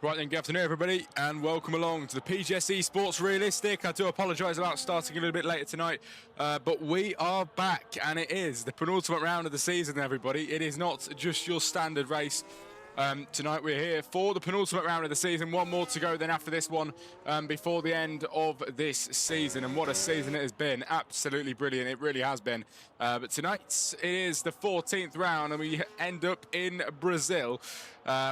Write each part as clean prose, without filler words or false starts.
Right then, good afternoon everybody and welcome along to the PGS Esports Realistic. I do apologise about starting a little bit later tonight, but we are back and it is the penultimate round of the season, everybody. It is not just your standard race. Tonight we're here for the penultimate round of the season. One more to go then after this one before the end of this season. And what a season it has been. Absolutely brilliant. It really has been. But tonight it is the 14th round and we end up in Brazil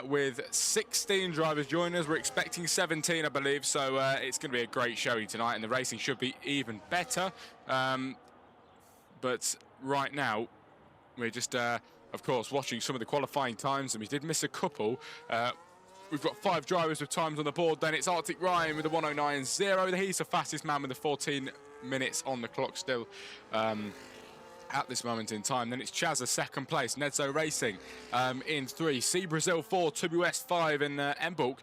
with 16 drivers joining us. We're expecting 17, I believe. So it's going to be a great showing tonight and the racing should be even better. But right now we're just... of course, watching some of the qualifying times, and we did miss a couple. We've got 5 drivers with times on the board. Then it's Arctic Ryan with a 109.0. He's the fastest man with the 14 minutes on the clock still at this moment in time. Then it's Chazza, second place. Nedzo Racing in 3. C Brazil 4. WS 5 and Mbulk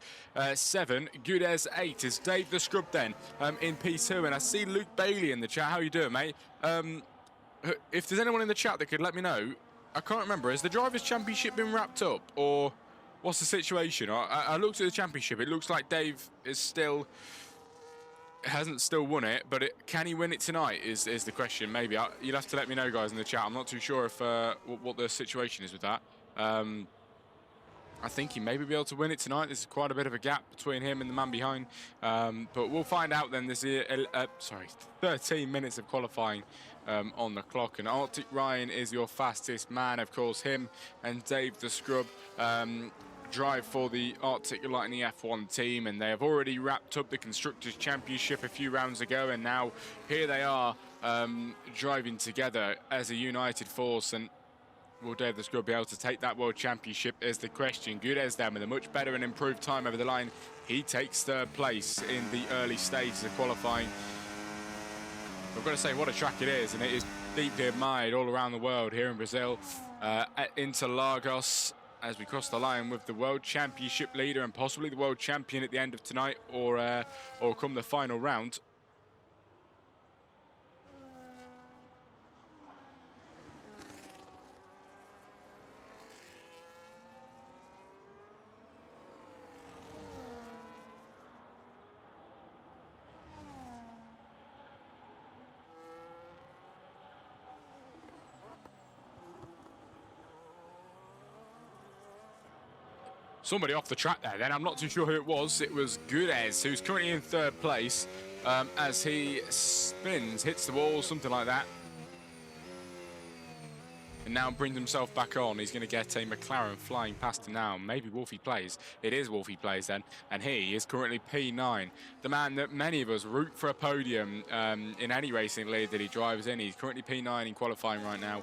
7. Gudez 8 is Dave the Scrub then in P2. And I see Luke Bailey in the chat. How you doing, mate? If there's anyone in the chat that could let me know, I can't remember. Has the Drivers' Championship been wrapped up, or what's the situation? I looked at the championship. It looks like Dave hasn't still won it, but can he win it tonight? Is the question? Maybe you'll have to let me know, guys, in the chat. I'm not too sure if what the situation is with that. I think he may be able to win it tonight. There's quite a bit of a gap between him and the man behind. But we'll find out then. There's 13 minutes of qualifying on the clock. And Arctic Ryan is your fastest man. Of course, him and Dave the Scrub drive for the Arctic Lightning F1 team. And they have already wrapped up the Constructors' Championship a few rounds ago. And now here they are driving together as a united force. And will Dave the Scrub be able to take that World Championship is the question. Gudez then with a much better and improved time over the line. He takes third place in the early stages of qualifying. I've got to say what a track it is, and it is deeply admired all around the world. Here in Brazil, at Interlagos, as we cross the line with the World Championship leader and possibly the World Champion at the end of tonight, or come the final round. Somebody off the track there then. I'm not too sure who it was. It was Gudez, who's currently in third place as he spins, hits the wall, something like that. And now brings himself back on. He's going to get a McLaren flying past him now. Maybe Wolfie plays. It is Wolfie plays then. And he is currently P9. The man that many of us root for a podium in any racing league that he drives in. He's currently P9 in qualifying right now.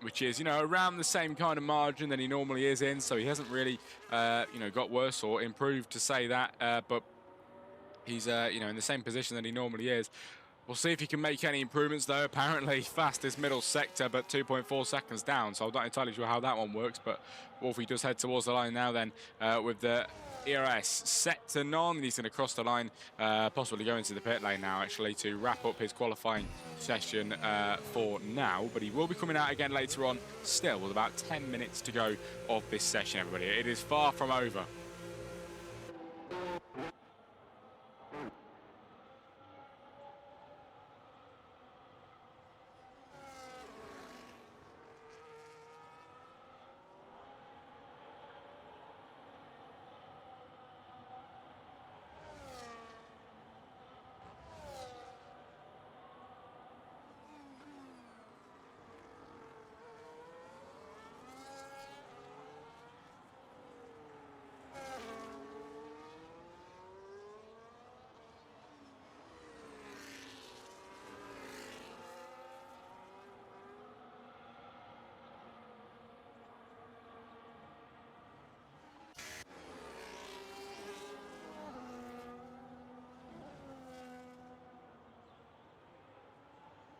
Which is, around the same kind of margin that he normally is in. So he hasn't really, got worse or improved to say that. But he's, in the same position that he normally is. We'll see if he can make any improvements, though. Apparently, fastest middle sector, but 2.4 seconds down. So I'm not entirely sure how that one works. But Wolfie does head towards the line now then with the ERS set to none. He's going to cross the line, possibly go into the pit lane now, actually, to wrap up his qualifying session for now. But he will be coming out again later on, still with about 10 minutes to go of this session, everybody. It is far from over.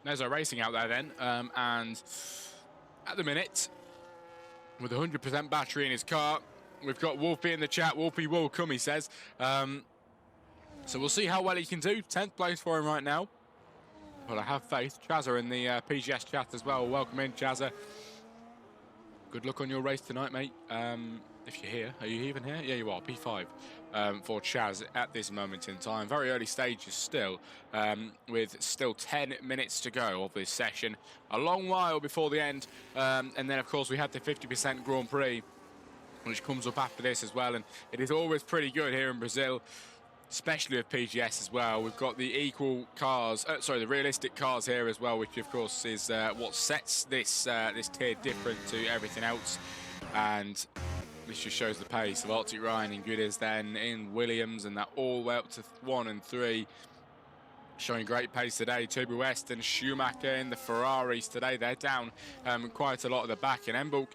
Nezo Racing out there then, and at the minute, with 100% battery in his car, we've got Wolfie in the chat. Wolfie will come, he says. So we'll see how well he can do. 10th place for him right now. But I have faith. Chazza in the PGS chat as well. Welcome in, Chazza. good luck on your race tonight, mate. If you're here, are you even here? Yeah, you are. P5 for Chaz at this moment in time. Very early stages still, with still 10 minutes to go of this session. A long while before the end. And then, of course, we have the 50% Grand Prix, which comes up after this as well. And it is always pretty good here in Brazil, especially with PGS as well. We've got the equal cars, the realistic cars here as well, which of course is what sets this this tier different to everything else. And this just shows the pace of Arctic Ryan in Gooders, then in Williams, and that all the way up to 1 and 3. Showing great pace today. Turbo West and Schumacher in the Ferraris today. They're down quite a lot at the back. And Emburg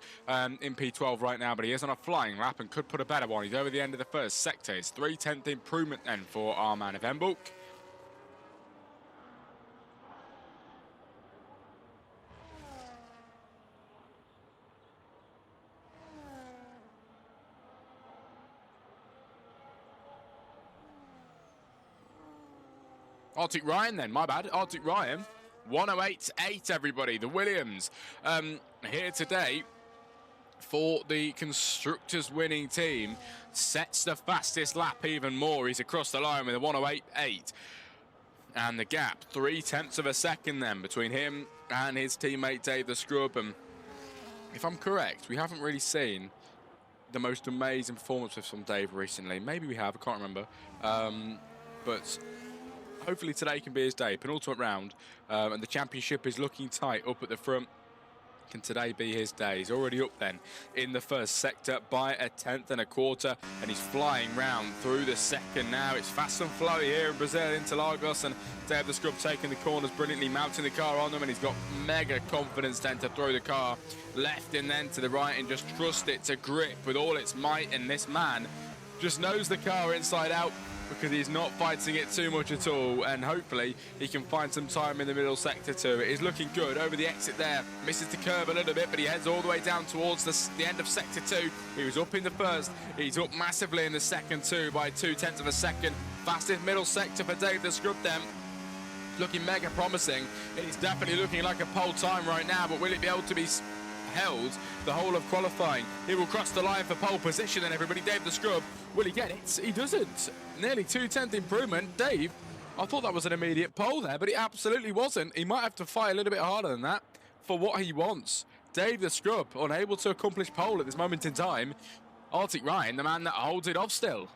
in P12 right now, but he is on a flying lap and could put a better one. He's over the end of the first sector. It's 3/10 improvement then for our man of Emburg. Arctic Ryan then, my bad. Arctic Ryan, 108.8 everybody, the Williams. Here today for the Constructors winning team. Sets the fastest lap even more. He's across the line with a 108.8. And the gap, 3/10 of a second then between him and his teammate Dave the Scrub. And if I'm correct, we haven't really seen the most amazing performances from Dave recently. Maybe we have, I can't remember. But hopefully today can be his day. Penultimate round, and the championship is looking tight up at the front. Can today be his day? He's already up then in the first sector by 1/10 and a quarter, and he's flying round through the second now. It's fast and flowy here in Brazil, Interlagos, and Dave the Scrub taking the corners brilliantly, mounting the car on them, and he's got mega confidence then to throw the car left and then to the right and just trust it to grip with all its might. And this man just knows the car inside out, because he's not fighting it too much at all, and hopefully he can find some time in the middle sector too. It is looking good over the exit there. Misses the curb a little bit, but he heads all the way down towards the end of sector 2. He was up in the first. He's up massively in the second too by 2/10 of a second. Fastest middle sector for Dave the Scrub then. Looking mega promising. It's definitely looking like a pole time right now, but will it be able to be held the whole of qualifying? He will cross the line for pole position, and everybody, Dave the Scrub, will he get it? He doesn't. Nearly 2/10 improvement. Dave, I thought that was an immediate pole there, but it absolutely wasn't. He might have to fight a little bit harder than that for what he wants. Dave the Scrub, unable to accomplish pole at this moment in time. Arctic Ryan, the man that holds it off still.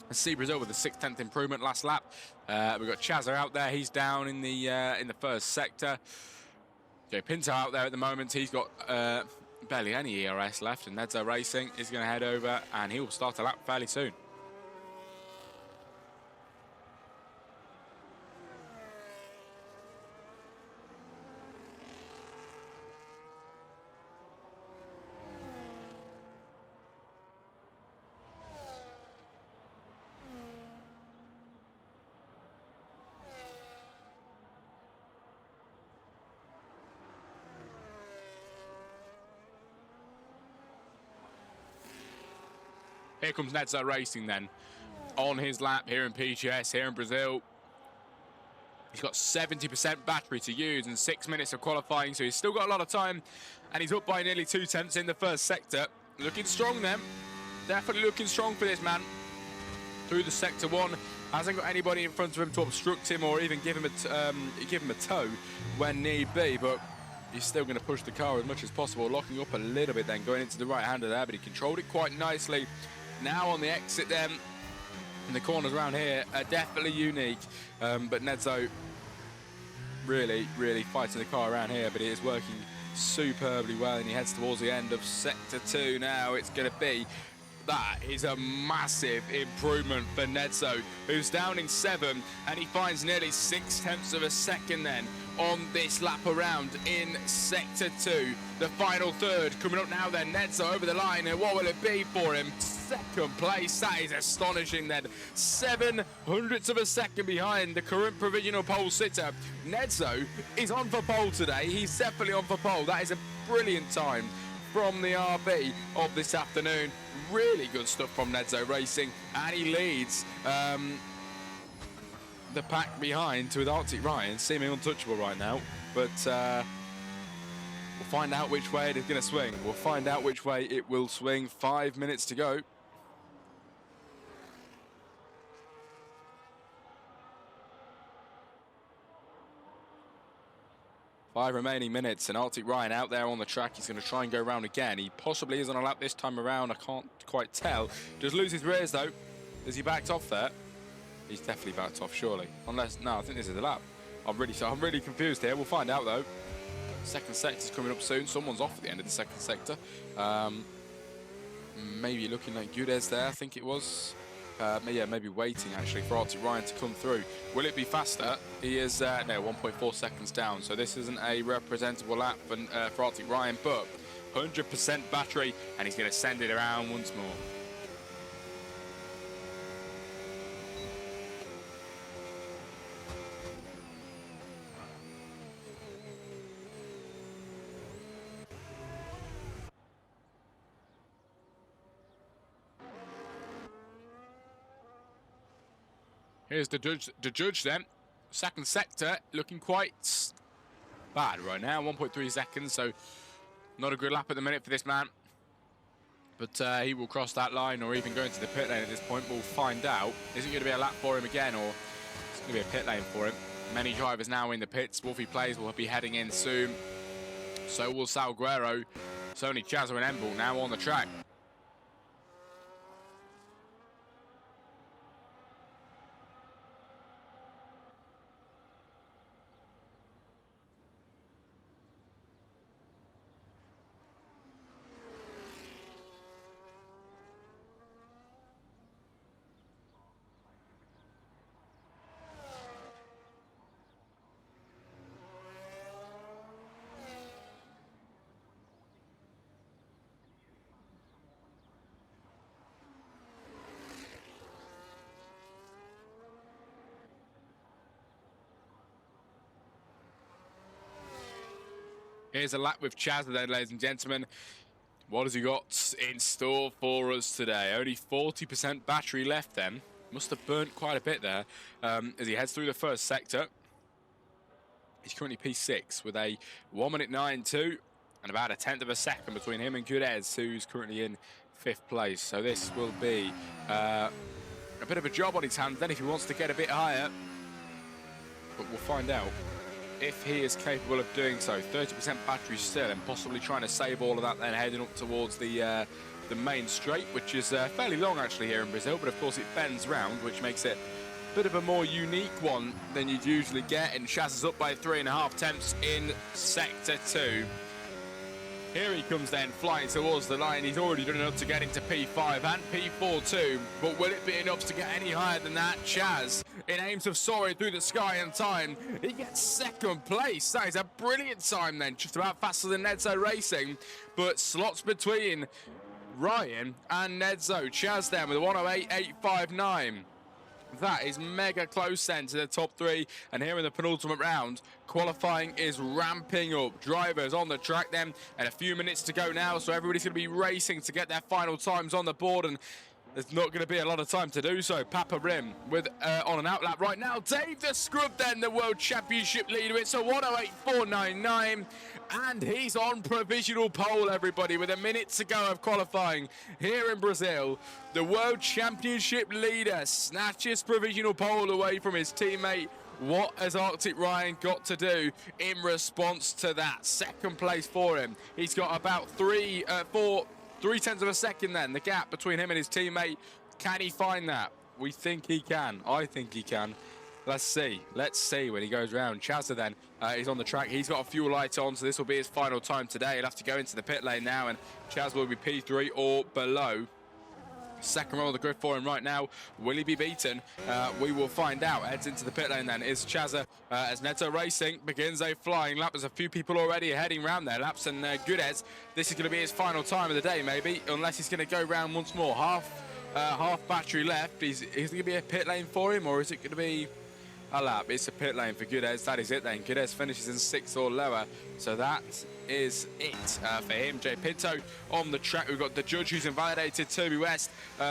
Let's see Brazil with a 6/10 improvement last lap. We've got Chazza out there. He's down in the first sector. Joe Pinto out there at the moment. He's got barely any ERS left, and Nedzo Racing is going to head over, and he will start a lap fairly soon. Here comes Nedzo Racing then, on his lap here in PGS, here in Brazil. He's got 70% battery to use and 6 minutes of qualifying, so he's still got a lot of time, and he's up by nearly 2/10 in the first sector. Looking strong then, definitely looking strong for this man. Through the sector 1, hasn't got anybody in front of him to obstruct him or even give him a tow when need be, but he's still going to push the car as much as possible, locking up a little bit then, going into the right-hander there, but he controlled it quite nicely. Now on the exit then, and the corners around here are definitely unique, but Nedzo really fighting the car around here, but it is working superbly well, and he heads towards the end of sector 2 now. It's going to be, that is a massive improvement for Nedzo, who's down in 7, and he finds nearly 6/10 of a second then on this lap around in sector 2. The final third coming up now then. Nedzo over the line, and what will it be for him? Second place. That is astonishing then. 7/100 of a second behind the current provisional pole sitter. Nedzo is on for pole today. He's definitely on for pole. That is a brilliant time from the RB of this afternoon. Really good stuff from Nedzo Racing, and he leads the pack behind with Arctic Ryan seeming untouchable right now, but We'll find out which way it is going to swing. We'll find out which way it will swing. 5 minutes to go. Five remaining minutes, and Arctic Ryan out there on the track. He's going to try and go around again. He possibly is on a lap this time around. I can't quite tell. Does lose his rears though. Is he backed off there? He's definitely backed off, surely. Unless, no, I think this is the lap. I'm really confused here. We'll find out though. Second sector's coming up soon. Someone's off at the end of the second sector. Maybe looking like Gudez there, I think it was. Yeah, maybe waiting actually for Arctic Ryan to come through. Will it be faster? He is, no, 1.4 seconds down. So this isn't a representable lap for Arctic Ryan, but 100% battery, and he's going to send it around once more. Here's the judge then. Second sector looking quite bad right now. 1.3 seconds, so not a good lap at the minute for this man. But he will cross that line or even go into the pit lane at this point. We'll find out. Is it going to be a lap for him again, or it's going to be a pit lane for him? Many drivers now in the pits. Wolfie Plays will be heading in soon. So will Salguero. It's only Chazza and Emball now on the track. Here's a lap with Chazza then, ladies and gentlemen. What has he got in store for us today? Only 40% battery left then. Must have burnt quite a bit there as he heads through the first sector. He's currently P6 with a 1:09.2 and about a tenth of a second between him and Gudez, who's currently in 5th place. So this will be a bit of a job on his hands then if he wants to get a bit higher. But we'll find out if he is capable of doing so. 30% battery still, and possibly trying to save all of that then heading up towards the main straight, which is fairly long actually here in Brazil, but of course it bends round, which makes it a bit of a more unique one than you'd usually get. And Chaz is up by 3.5 tenths in sector 2. Here he comes then, flying towards the line. He's already done enough to get into P5 and P4 too, but will it be enough to get any higher than that? Chaz, in aims of soaring through the sky in time, he gets 2nd place. That is a brilliant time then, just about faster than Nedzo Racing, but slots between Ryan and Nedzo. Chaz then with a 1:08.859. That is mega close then to the top 3, and here in the penultimate round, qualifying is ramping up. Drivers on the track then, and a few minutes to go now, so everybody's going to be racing to get their final times on the board, and there's not going to be a lot of time to do so. Papa Rim with on an outlap right now. Dave the Scrub then, the World Championship leader. It's a 1:08.499, and he's on provisional pole, everybody, with a minute to go of qualifying here in Brazil. The World Championship leader snatches provisional pole away from his teammate. What has Arctic Ryan got to do in response to that? 2nd place for him. He's got about 3 tenths of a second then, the gap between him and his teammate. Can he find that? We think he can. I think he can. Let's see. Let's see when he goes round. Chazza then is on the track. He's got a fuel light on, so this will be his final time today. He'll have to go into the pit lane now, and Chaz will be P3 or below. 2nd row of the grid for him right now. Will he be beaten? We will find out. Heads into the pit lane then is Chazza as Nedzo Racing begins a flying lap. There's a few people already heading round there. Laps and Gudez. This is going to be his final time of the day, maybe, unless he's going to go round once more. Half battery left. Is it going to be a pit lane for him, or is it going to be a lap? It's a pit lane for Gudez. That is it then. Gudez finishes in 6th or lower, so that is it for him. Jay Pinto on the track. We've got the judge who's invalidated. Toby West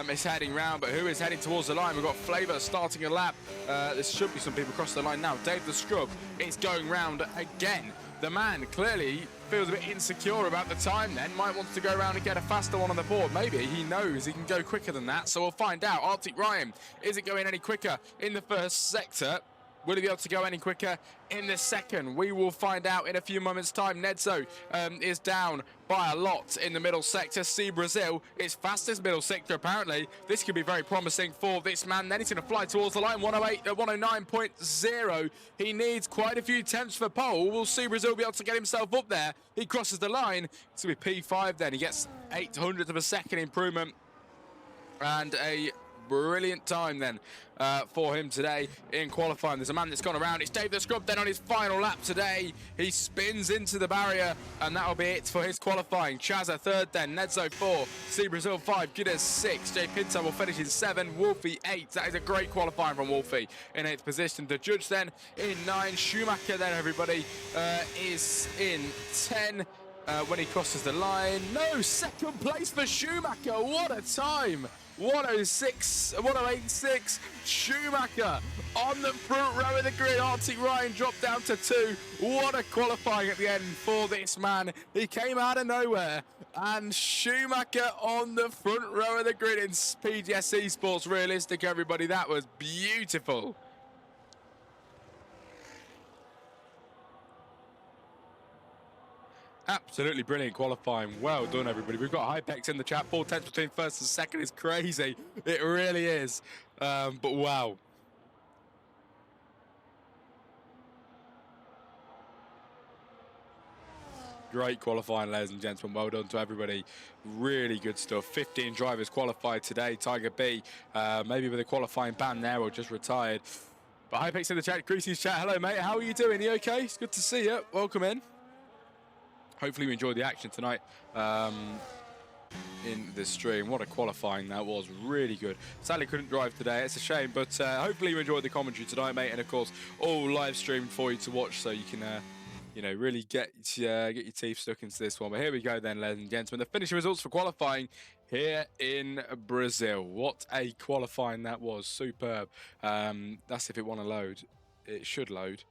is heading round, but who is heading towards the line? We've got Flavor starting a lap. There should be some people across the line now. Dave the Scrub is going round again. The man clearly feels a bit insecure about the time then. Might want to go around and get a faster one on the board. Maybe he knows he can go quicker than that. So we'll find out. Arctic Ryan isn't going any quicker in the first sector. Will he be able to go any quicker in the second? We will find out in a few moments' time. Nedzo is down by a lot in the middle sector. See Brazil is fastest middle sector, apparently. This could be very promising for this man. Then he's going to fly towards the line, 109.0. He needs quite a few tenths for pole. We'll see Brazil be able to get himself up there. He crosses the line. It's going to be P5 then. He gets 0.08 of a second improvement. And a brilliant time then for him today in qualifying. There's a man that's gone around. It's Dave the Scrub then on his final lap today. He spins into the barrier, and that'll be it for his qualifying. Chaza third then, Nedzo 4, C Brazil 5, Guinness 6, J Pinto will finish in 7, Wolfie 8. That is a great qualifying from Wolfie in 8th position. The judge then in 9, Schumacher then everybody is in 10. When he crosses the line. No, second place for Schumacher. What a time. 106, Schumacher on the front row of the grid. Arctic Ryan dropped down to 2. What a qualifying at the end for this man. He came out of nowhere, and Schumacher on the front row of the grid in PGS Esports Realistic, everybody. That was beautiful. Absolutely brilliant qualifying. Well done, everybody. We've got Hypex in the chat. 4 tenths between first and second is crazy. It really is. But wow. Great qualifying, ladies and gentlemen. Well done to everybody. Really good stuff. 15 drivers qualified today. Tiger B, maybe with a qualifying ban there or just retired. But Hypex in the chat. Greasy's chat. Hello, mate. How are you doing? You okay? It's good to see you. Welcome in. Hopefully you enjoyed the action tonight in the stream. What a qualifying that was. Really good. Sadly couldn't drive today. It's a shame, but hopefully you enjoyed the commentary tonight, mate. And of course, all live streamed for you to watch, so you can, you know, really get your teeth stuck into this one. But here we go then, ladies and gentlemen. The finishing results for qualifying here in Brazil. What a qualifying that was. Superb. That's if it want to load. It should load.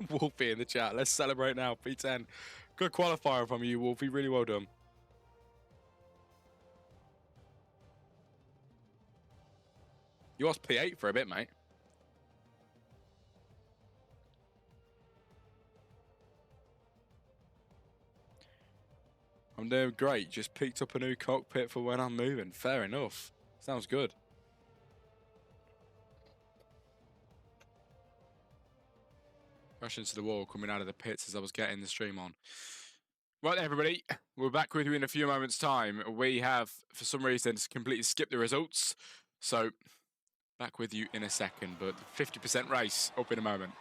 Wolfie in the chat. Let's celebrate now. P10. Good qualifier from you, Wolfie. Really well done. You lost P8 for a bit, mate. I'm doing great. Just picked up a new cockpit for when I'm moving. Fair enough. Sounds good. Rush into the wall coming out of the pits as I was getting the stream on. Right, everybody, we're back with you in a few moments' time. We have, for some reason, completely skipped the results. So, back with you in a second, but 50% race up in a moment.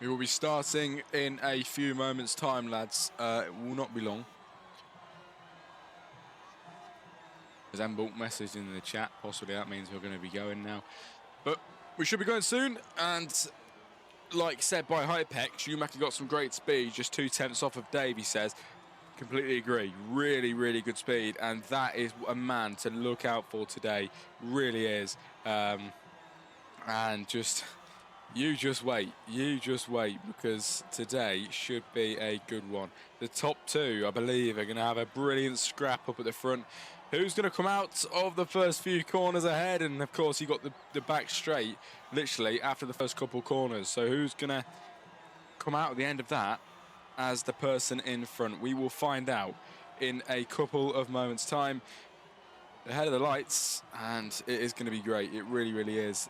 We will be starting in a few moments' time, lads. It will not be long. There's Embulk message in the chat. Possibly that means we're going to be going now. But we should be going soon. And like said by Hypex, Schumacher got some great speed, just 2/10 off of Dave, he says. Completely agree. Really, really good speed. And that is a man to look out for today. Really is. And just... You just wait, because today should be a good one. The top two, I believe, are going to have a brilliant scrap up at the front. Who's going to come out of the first few corners ahead? And, of course, you got the back straight, literally, after the first couple corners. So who's going to come out at the end of that as the person in front? We will find out in a couple of moments' time. Ahead of the lights, and it is going to be great. It really, really is.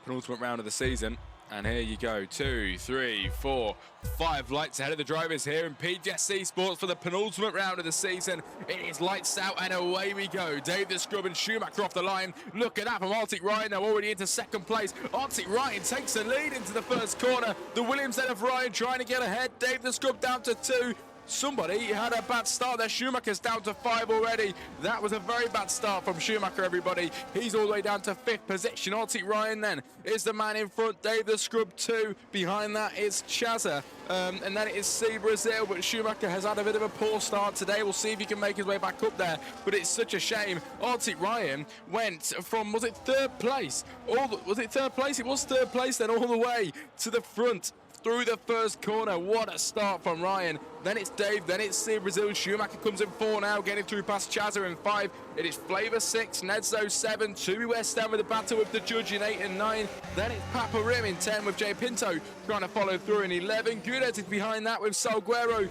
Penultimate round of the season. And here you go, 2, 3, 4, 5 lights ahead of the drivers here in PGS Esports for the penultimate round of the season. It is lights out and away we go. Dave the Scrub and Schumacher off the line. Look at that from Arctic Ryan. They're already into second place. Arctic Ryan takes the lead into the first corner. The Williams then of Ryan trying to get ahead. Dave the Scrub down to 2. Somebody had a bad start there. Schumacher's down to 5 already. That was a very bad start from Schumacher, everybody. He's all the way down to 5th position. Arctic Ryan then is the man in front. Dave the Scrub 2. Behind that is Chazza. And then it is C Brazil. But Schumacher has had a bit of a poor start today. We'll see if he can make his way back up there. But it's such a shame. Arctic Ryan went from, was it 3rd place? Was it 3rd place? It was 3rd place then all the way to the front. Through the first corner. What a start from Ryan. Then it's Dave, then it's C Brazil. Schumacher comes in 4 now, getting through past Chazza in 5. It is Flavor 6, Nedzo 7, 2 West Ham with the battle with the judge in 8 and 9. Then it's Papa Rim in 10 with Jay Pinto trying to follow through in 11. Gudez is behind that with Salguero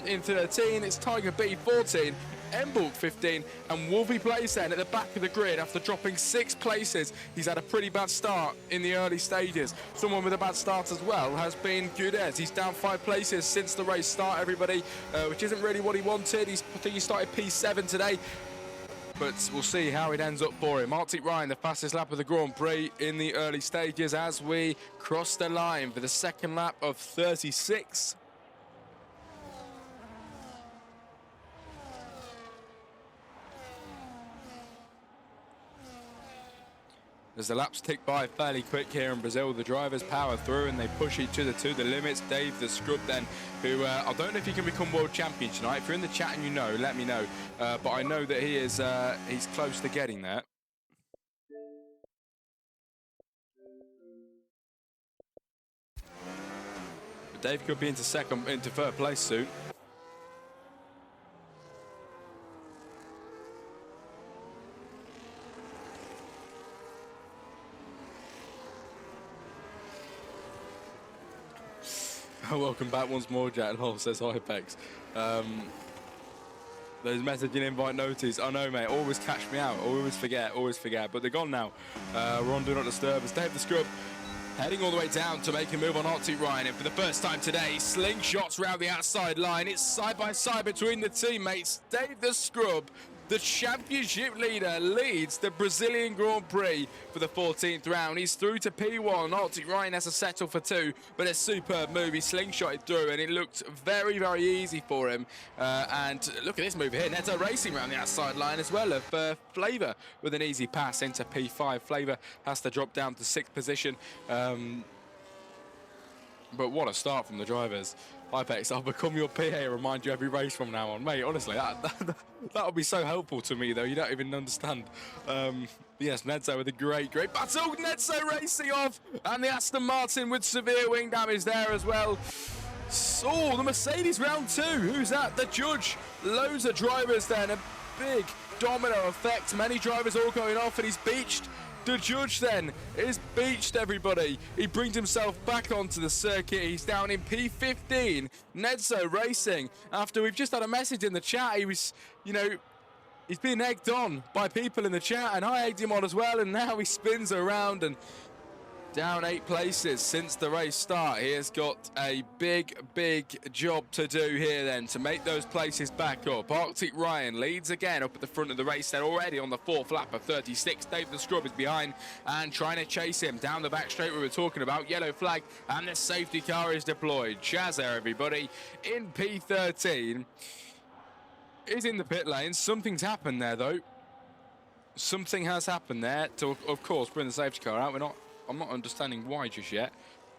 in 13. It's Tiger B 14. Embulk 15 and Wolfie plays then at the back of the grid after dropping 6 places. He's had a pretty bad start in the early stages. Someone with a bad start as well has been Gudez. He's down 5 places since the race start, everybody, which isn't really what he wanted. I think he started P7 today, but we'll see how it ends up for him. Arctic Ryan, the fastest lap of the Grand Prix in the early stages as we cross the line for the second lap of 36. As the laps tick by fairly quick here in Brazil, the drivers power through and they push each other to the limits. Dave the Scrub then, who I don't know if he can become world champion tonight. If you're in the chat and you know, let me know. But I know that he is he's close to getting there. But Dave could be into 3rd place soon. Welcome back once more, Jack Lowell, says Hypex. There's messaging invite notice. I know, mate. Always catch me out. Always forget. But they're gone now. We're on Do Not Disturb. It's Dave the Scrub heading all the way down to make a move on Arctic Ryan. And for the first time today, slingshots round the outside line. It's side by side between the teammates. Dave the Scrub, the championship leader, leads the Brazilian Grand Prix for the 14th round. He's through to P1. Arctic Ryan has to settle for 2, but a superb move. He slingshotted through, and it looked very, very easy for him. And look at this move here. Neto racing around the outside line as well of Flavor with an easy pass into P5. Flavor has to drop down to 6th position. But what a start from the drivers. Hypex, I'll become your PA and remind you every race from now on. Mate, honestly, that would be so helpful to me, though. You don't even understand. Yes, Nedzo with a great battle. Nedzo racing off. And the Aston Martin with severe wing damage there as well. Oh, the Mercedes round 2. Who's that? The judge. Loads of drivers then. A big domino effect. Many drivers all going off, and he's beached. The judge then is beached, everybody. He brings himself back onto the circuit. He's down in P15. Nedzo racing. After we've just had a message in the chat, he was, you know, he's being egged on by people in the chat, and I egged him on as well, and now he spins around and Down 8 places since the race start. He has got a big job to do here then to make those places back up. Arctic Ryan leads again up at the front of the race. They're already on the 4th lap of 36. Dave the Scrub is behind and trying to chase him down the back straight we were talking about. Yellow flag and the safety car is deployed. Chaz there, everybody, in P13 is in the pit lane. Something's happened there though. Something has happened there to, of course, bring the safety car out. I'm not understanding why just yet,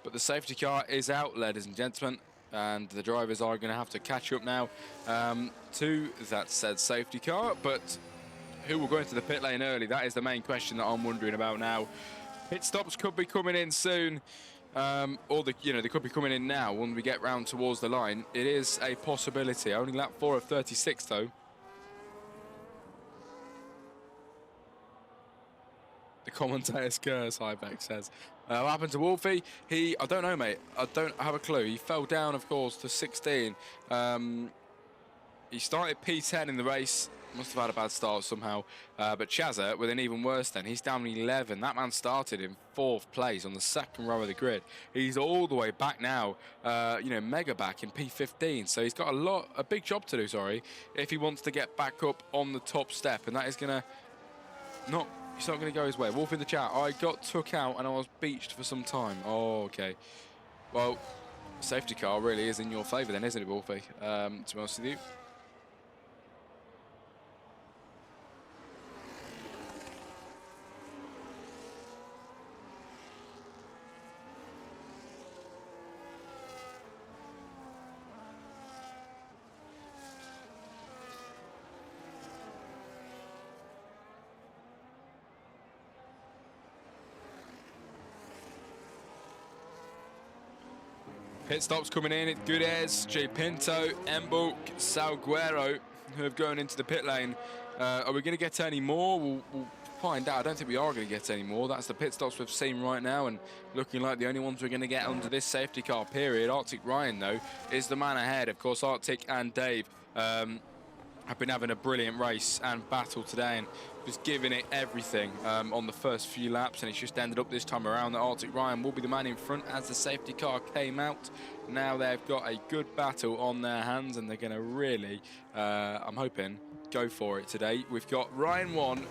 but the safety car is out, ladies and gentlemen, and the drivers are going to have to catch up now to that said safety car. But who will go into the pit lane early? That is the main question that I'm wondering about now. Pit stops could be coming in soon, or they could be coming in now when we get round towards the line. It is a possibility. Only lap 4 of 36 though. The commentator's curse, Hybeck says. What happened to Wolfie? I don't know, mate. I don't have a clue. He fell down, of course, to 16. He started P10 in the race. Must have had a bad start somehow. But Chazza with an even worse then. He's down 11. That man started in 4th place on the 2nd row of the grid. He's all the way back now, mega back in P15. So he's got a big job to do, sorry, if he wants to get back up on the top step. And that is going to It's not going to go his way. Wolf in the chat. I got took out and I was beached for some time. Oh, okay. Well, safety car really is in your favour then, isn't it, Wolfie? To be honest with you. Pit stops coming in. It's Gudez, J Pinto, Embulk, Salguero, who have gone into the pit lane. Are we going to get any more? We'll find out. I don't think we are going to get any more. That's the pit stops we've seen right now, and looking like the only ones we're going to get under this safety car period. Arctic Ryan, though, is the man ahead. Of course, Arctic and Dave have been having a brilliant race and battle today and just giving it everything on the first few laps, and it's just ended up this time around that Arctic Ryan will be the man in front as the safety car came out. Now they've got a good battle on their hands and they're going to really, I'm hoping, go for it today. We've got Ryan 1,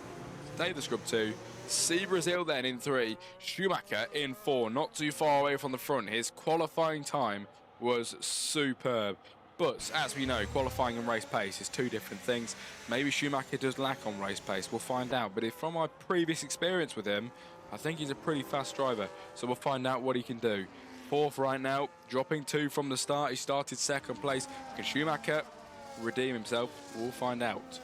Dave the Scrub 2, C Brazil then in 3, Schumacher in 4, not too far away from the front. His qualifying time was superb. But as we know, qualifying and race pace is two different things. Maybe Schumacher does lack on race pace, we'll find out. But if from my previous experience with him, I think he's a pretty fast driver. So we'll find out what he can do. 4th right now, dropping 2 from the start. He started 2nd place. Can Schumacher redeem himself? We'll find out.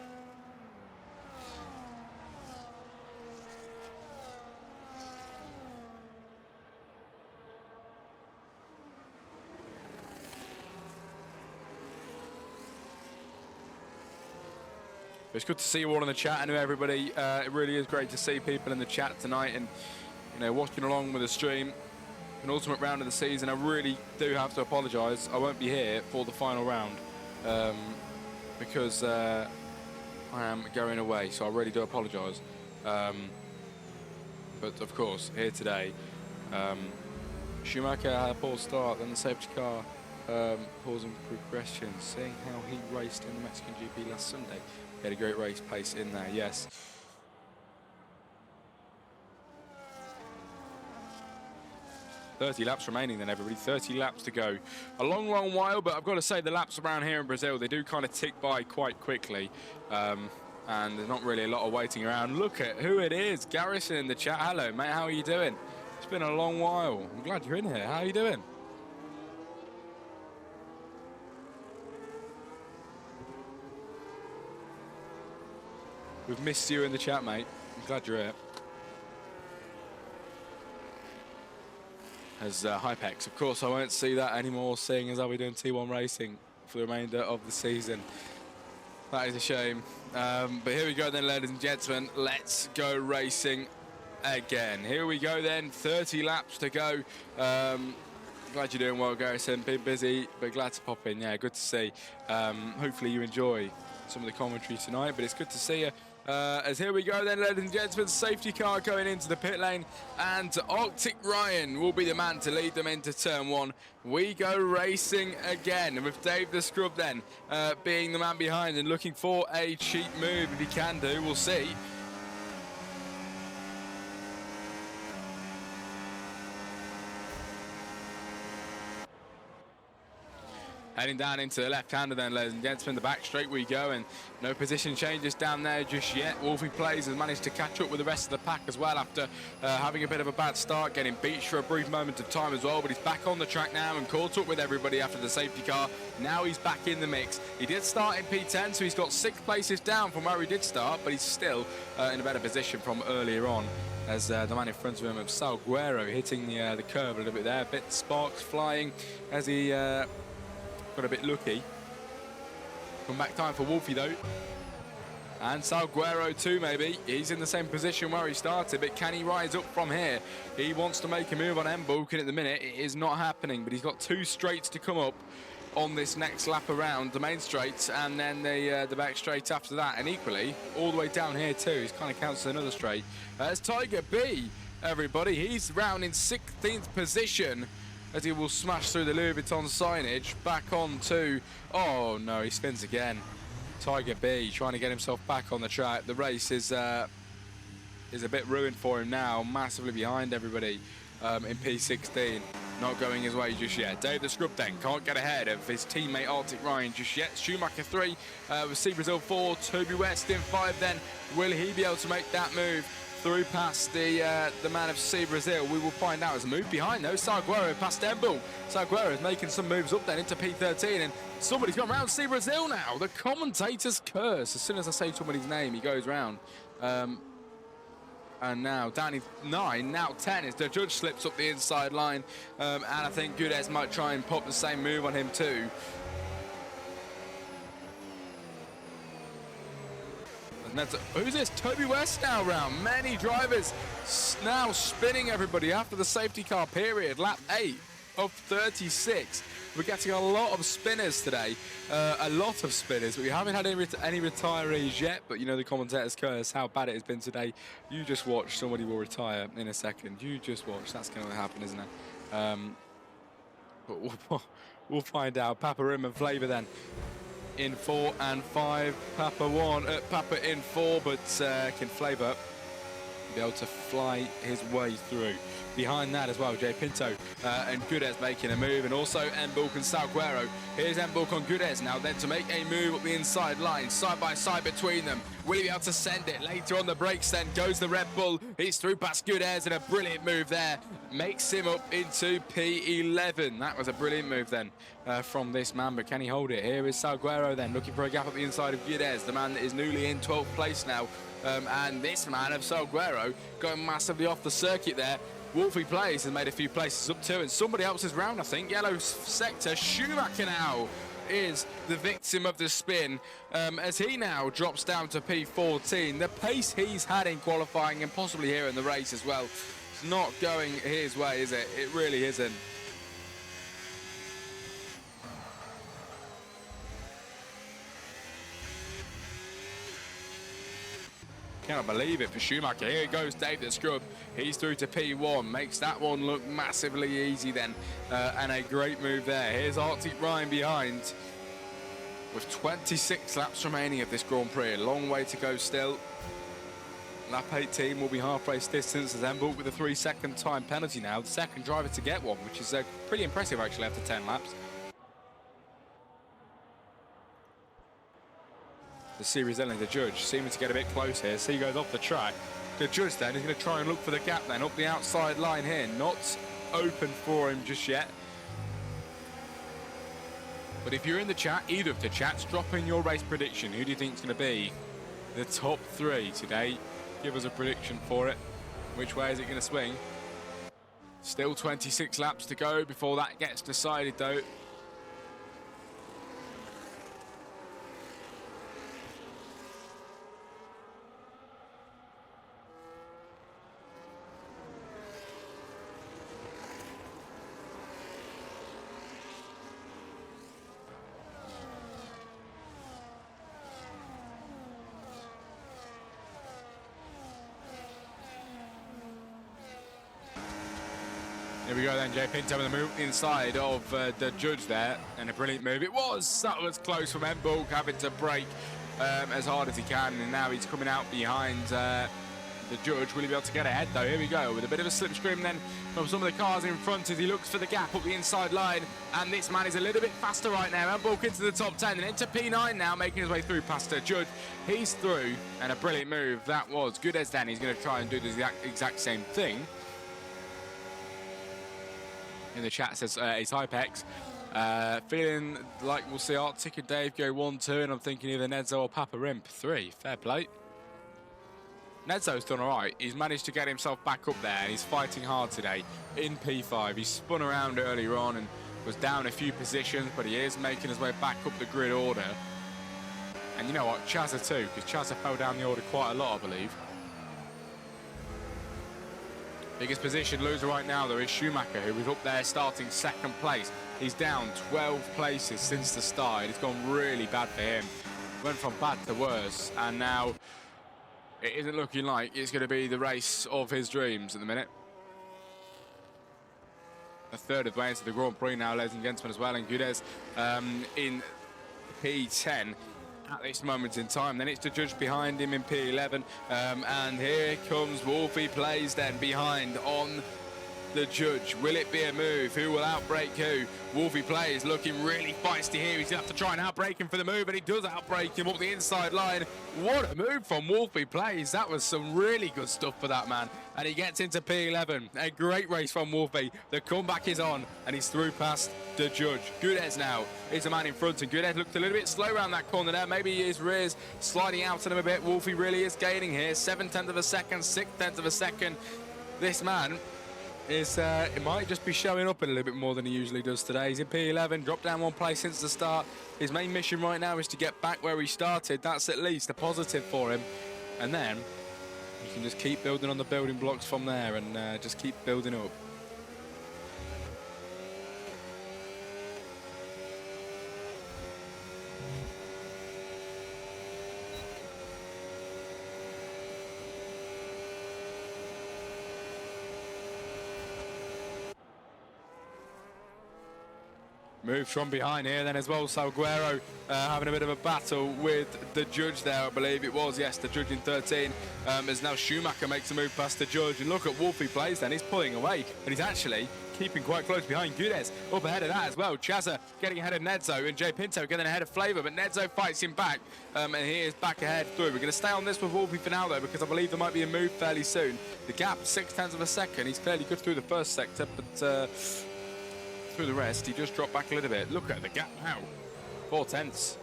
It's good to see you all in the chat. I know everybody. It really is great to see people in the chat tonight and watching along with the stream. An ultimate round of the season. I really do have to apologise. I won't be here for the final round because I am going away. So I really do apologise. But of course, here today, Schumacher had a poor start. Then the safety car causing progression. Seeing how he raced in the Mexican GP last Sunday. He had a great race pace in there, yes. "30 laps remaining then, everybody. 30 laps to go. A long, long while, but I've got to say the laps around here in Brazil, they do kind of tick by quite quickly. And there's not really a lot of waiting around. Look at who it is. Garrison in the chat. Hello, mate. How are you doing? It's been a long while. I'm glad you're in here. How are you doing? We've missed you in the chat, mate. I'm glad you're here. As Hypex, of course, I won't see that anymore, seeing as I'll be doing T1 racing for the remainder of the season. That is a shame. But here we go then, ladies and gentlemen. Let's go racing again. Here we go then, 30 laps to go. Glad you're doing well, Garrison. Been busy, but glad to pop in. Yeah, good to see. Hopefully you enjoy some of the commentary tonight, but it's good to see you. As here we go then, ladies and gentlemen, safety car going into the pit lane, and Arctic Ryan will be the man to lead them into turn 1. We go racing again, with Dave the Scrub then being the man behind and looking for a cheap move. If he can do, we'll see. Heading down into the left-hander then, ladies and gentlemen, the back straight we go, and no position changes down there just yet. Wolfie Plays has managed to catch up with the rest of the pack as well after having a bit of a bad start, getting beached for a brief moment of time as well, but he's back on the track now and caught up with everybody after the safety car. Now he's back in the mix. He did start in P10, so he's got 6 places down from where he did start, but he's still in a better position from earlier on, as the man in front of him of Salguero hitting the curve a little bit there. A bit sparks flying as he got a bit lucky. Come back time for Wolfie though. And Salguero too, maybe. He's in the same position where he started, but can he rise up from here? He wants to make a move on Mbuk, and at the minute it is not happening, but he's got 2 straights to come up on this next lap around, the main straight, and then the back straight after that, and equally all the way down here too. He's kind of counts as another straight. There's Tiger B, everybody. He's round in 16th position, as he will smash through the Louis Vuitton signage back on to, oh no, he spins again. Tiger B trying to get himself back on the track. The race is a bit ruined for him now, massively behind everybody in P16. Not going his way just yet. Dave the Scrub then can't get ahead of his teammate Arctic Ryan just yet. Schumacher 3 with Sea Brazil 4, Toby West in 5 then. Will he be able to make that move through past the man of Sea Brazil? We will find out. As a move behind though, Salguero past Embul. Salguero is making some moves up then into P13, and somebody's gone round Sea Brazil now. The commentator's curse. As soon as I say somebody's name, he goes round. And now down in 9, now 10 as the judge slips up the inside line, and I think Gudez might try and pop the same move on him too. Who's this? Toby West now round. Many drivers now spinning everybody after the safety car period. Lap 8 of 36. We're getting a lot of spinners today. A lot of spinners. But we haven't had any retirees yet. But you know the commentator's curse, how bad it has been today. You just watch. Somebody will retire in a second. You just watch. That's going to happen, isn't it? But we'll find out. Papa Rim and Flavour then in 4 and 5. Papa in 4, but can Flavour be able to fly his way through? Behind that as well, Jay Pinto and Gudez making a move, and also Mbuk and Salguero. Here's Mbuk on Gudez now then to make a move up the inside line, side by side between them. Will he be able to send it? Later on the brakes then goes the Red Bull. He's through past Gudez, and a brilliant move there. Makes him up into P11. That was a brilliant move then from this man, but can he hold it? Here is Salguero then looking for a gap up the inside of Gudez, the man that is newly in 12th place now. And this man of Salguero going massively off the circuit there. Wolfie Plays has made a few places up too, and somebody else is round, I think. Yellow sector. Schumacher now is the victim of the spin, as he now drops down to P14. The pace he's had in qualifying and possibly here in the race as well, it's not going his way, is it? It really isn't. Cannot believe it for Schumacher. Here goes Dave the Scrub. He's through to P1. Makes that one look massively easy then. And a great move there. Here's Arctic Ryan behind, with 26 laps remaining of this Grand Prix. Long way to go still. Lap 18 will be half race distance, as Mbuk with a 3-second time penalty now. The second driver to get one, which is pretty impressive actually after 10 laps. The series then, the judge seeming to get a bit close here, so he goes off the track. The judge then is going to try and look for the gap then up the outside line here. Not open for him just yet. But if you're in the chat, either of the chats, drop in your race prediction. Who do you think is going to be the top 3 today? Give us a prediction for it. Which way is it going to swing? Still 26 laps to go before that gets decided though. Here we go then, Jay Pinto with a move inside of the judge there, and a brilliant move. It was, that was close from Mbulk, having to brake as hard as he can, and now he's coming out behind the judge. Will he be able to get ahead though? Here we go, with a bit of a slipstream then from some of the cars in front as he looks for the gap up the inside line, and this man is a little bit faster right now. Mbulk into the top 10 and into P9 now, making his way through past the judge. He's through, and a brilliant move that was. Good as then, he's going to try and do the exact same thing. In the chat says it's Hypex. Feeling like we'll see Arctic and Dave go 1-2, and I'm thinking either Nedzo or Papa Rimp 3. Fair play. Nedzo's done all right. He's managed to get himself back up there, and he's fighting hard today in P5. He spun around earlier on and was down a few positions, but he is making his way back up the grid order. And you know what? Chazza too, because Chazza fell down the order quite a lot, I believe. Biggest position loser right now, though, is Schumacher, who was up there starting second place. He's down 12 places since the start. It's gone really bad for him. Went from bad to worse, and now it isn't looking like it's going to be the race of his dreams at the minute. A third of the way into the Grand Prix now, ladies and gentlemen, as well, and Gudez in P10. At this moment in time, then it's the judge behind him in P11, and here comes Wolfie Plays then behind on the judge. Will it be a move? Who will outbrake who? Wolfie Plays looking really feisty here. He's going to have to try and outbrake him for the move, and he does outbrake him up the inside line. What a move from Wolfie Plays. That was some really good stuff for that man. And he gets into P11. A great race from Wolfie. The comeback is on, and he's through past the judge. Gudez now is the man in front, and Gudez looked a little bit slow around that corner there. Maybe his rear's sliding out on him a bit. Wolfie really is gaining here. 7/10 of a second, 6/10 of a second. This man is, it might just be showing up a little bit more than he usually does today. He's in P11, dropped down one place since the start. His main mission right now is to get back where he started. That's at least a positive for him. And then you can just keep building on the building blocks from there and just keep building up. Moves from behind here then as well. Salguero having a bit of a battle with the judge there, I believe it was. Yes, the judge in 13. As now Schumacher makes a move past the judge. And look at Wolfie Plays then. He's pulling away. And he's actually keeping quite close behind Gudez. Up ahead of that as well. Chazza getting ahead of Nedzo, and Jay Pinto getting ahead of Flavor. But Nedzo fights him back. And he is back ahead through. We're going to stay on this with Wolfie for now, though, because I believe there might be a move fairly soon. The gap, 6/10 of a second. He's fairly good through the first sector, but through the rest, he just dropped back a little bit. Look at the gap now. 4/10.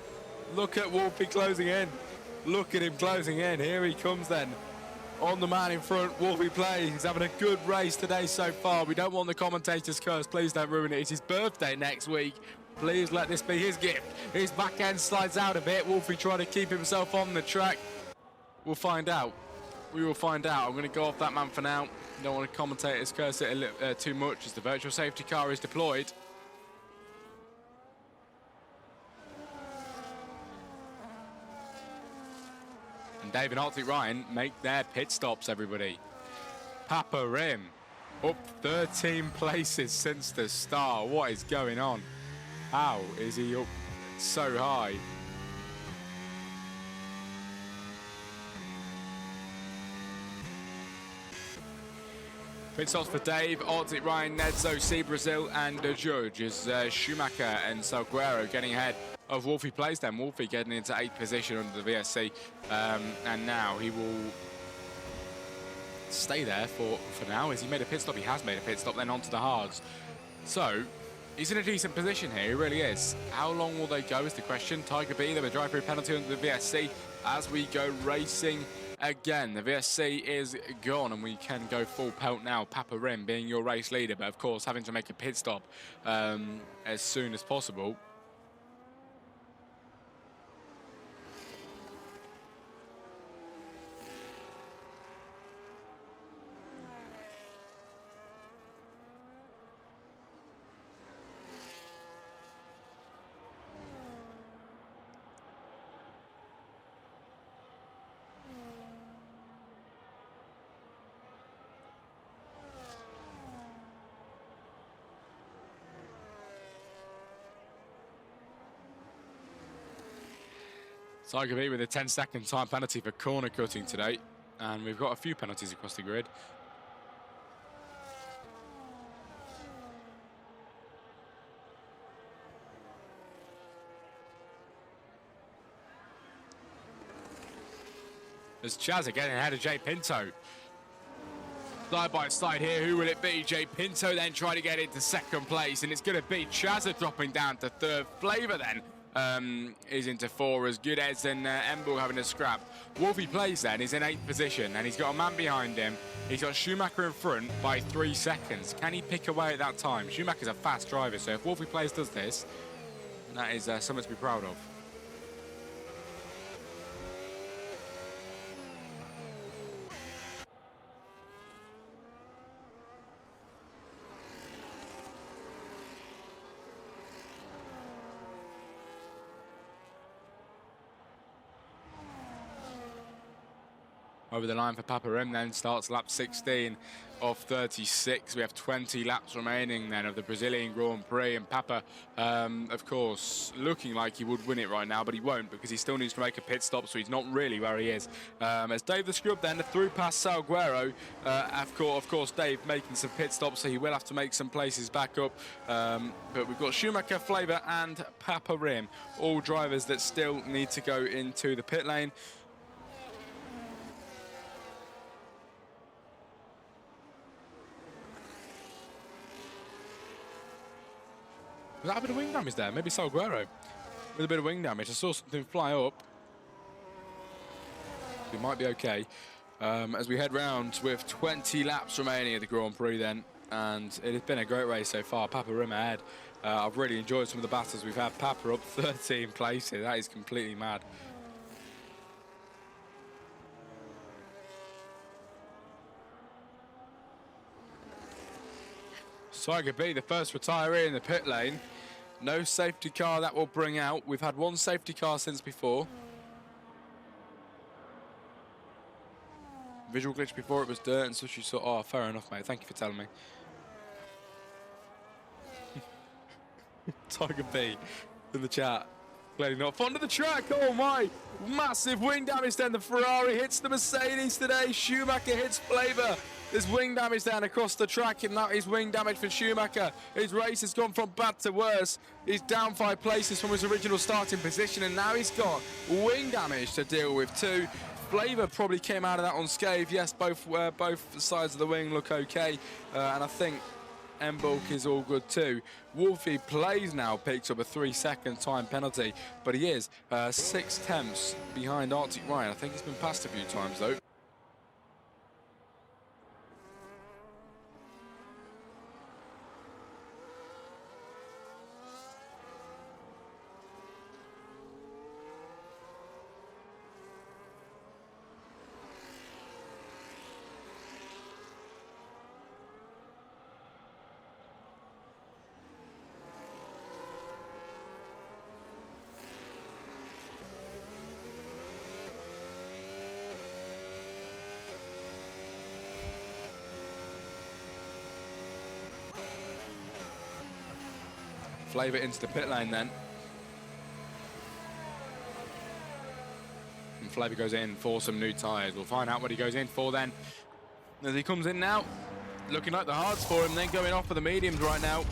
Look at Wolfie closing in. Look at him closing in. Here he comes then. On the man in front, Wolfie Plays. He's having a good race today so far. We don't want the commentator's curse. Please don't ruin it. It's his birthday next week. Please let this be his gift. His back end slides out a bit. Wolfie trying to keep himself on the track. We'll find out. We will find out. I'm going to go off that man for now. Don't want to commentate his curse it too much as the virtual safety car is deployed. And Dave and Arctic Ryan make their pit stops, everybody. Papa Rim up 13 places since the start. What is going on? How is he up so high? Pit stops for Dave, Arctic Ryan, Nedzo, C Brazil, and the judge is Schumacher and Salguero getting ahead of Wolfie Plays then. Wolfie getting into 8th position under the VSC, and now he will stay there for now. Has he made a pit stop? He has made a pit stop, then onto the hards. So he's in a decent position here, he really is. How long will they go is the question. Tiger B, they have a drive-through penalty under the VSC as we go racing again. The VSC is gone and we can go full pelt now. Papa Rim being your race leader, but of course having to make a pit stop as soon as possible. Tiger B with a 10-second time penalty for corner cutting today. And we've got a few penalties across the grid. As Chaz are getting ahead of Jay Pinto. Side by side here, who will it be? Jay Pinto then trying to get into second place, and it's going to be Chazza dropping down to third. Flavor then is into four, as good as and Emble having a scrap. Wolfie Plays then is in 8th position, and he's got a man behind him. He's got Schumacher in front by 3 seconds. Can he pick away at that time? Schumacher's a fast driver, so if Wolfie Plays does this, that is something to be proud of. Over the line for Papa Rim then starts lap 16 of 36. We have 20 laps remaining then of the Brazilian Grand Prix, and Papa, of course, looking like he would win it right now, but he won't because he still needs to make a pit stop, so he's not really where he is. As Dave the Scrub then through past Salguero, of course, Dave making some pit stops, so he will have to make some places back up. But we've got Schumacher, Flavor, and Papa Rim, all drivers that still need to go into the pit lane. Was that a bit of wing damage there? Maybe Salguero with a bit of wing damage. I saw something fly up. We might be okay. As we head round with 20 laps remaining at the Grand Prix then. And it has been a great race so far. Papa Rim ahead. I've really enjoyed some of the battles we've had. Papa up 13 places. That is completely mad. Tiger B, the first retiree in the pit lane. No safety car that will bring out. We've had one safety car since before. Visual glitch before, it was dirt and such. You saw. Oh, fair enough, mate. Thank you for telling me. Tiger B in the chat. Clearly not fond of the track. Oh my! Massive wing damage then. The Ferrari hits the Mercedes today. Schumacher hits Flavor. There's wing damage down across the track, and that is wing damage for Schumacher. His race has gone from bad to worse. He's down 5 places from his original starting position, and now he's got wing damage to deal with too. Flavor probably came out of that unscathed. Yes, both sides of the wing look okay, and I think Mbulk is all good too. Wolfie Plays now picks up a 3-second time penalty, but he is 6 tenths behind Arctic Ryan. I think he's been passed a few times though. Flavor into the pit lane then. And Flavor goes in for some new tyres. We'll find out what he goes in for then. As he comes in now, looking like the hards for him, then going off for the mediums right now.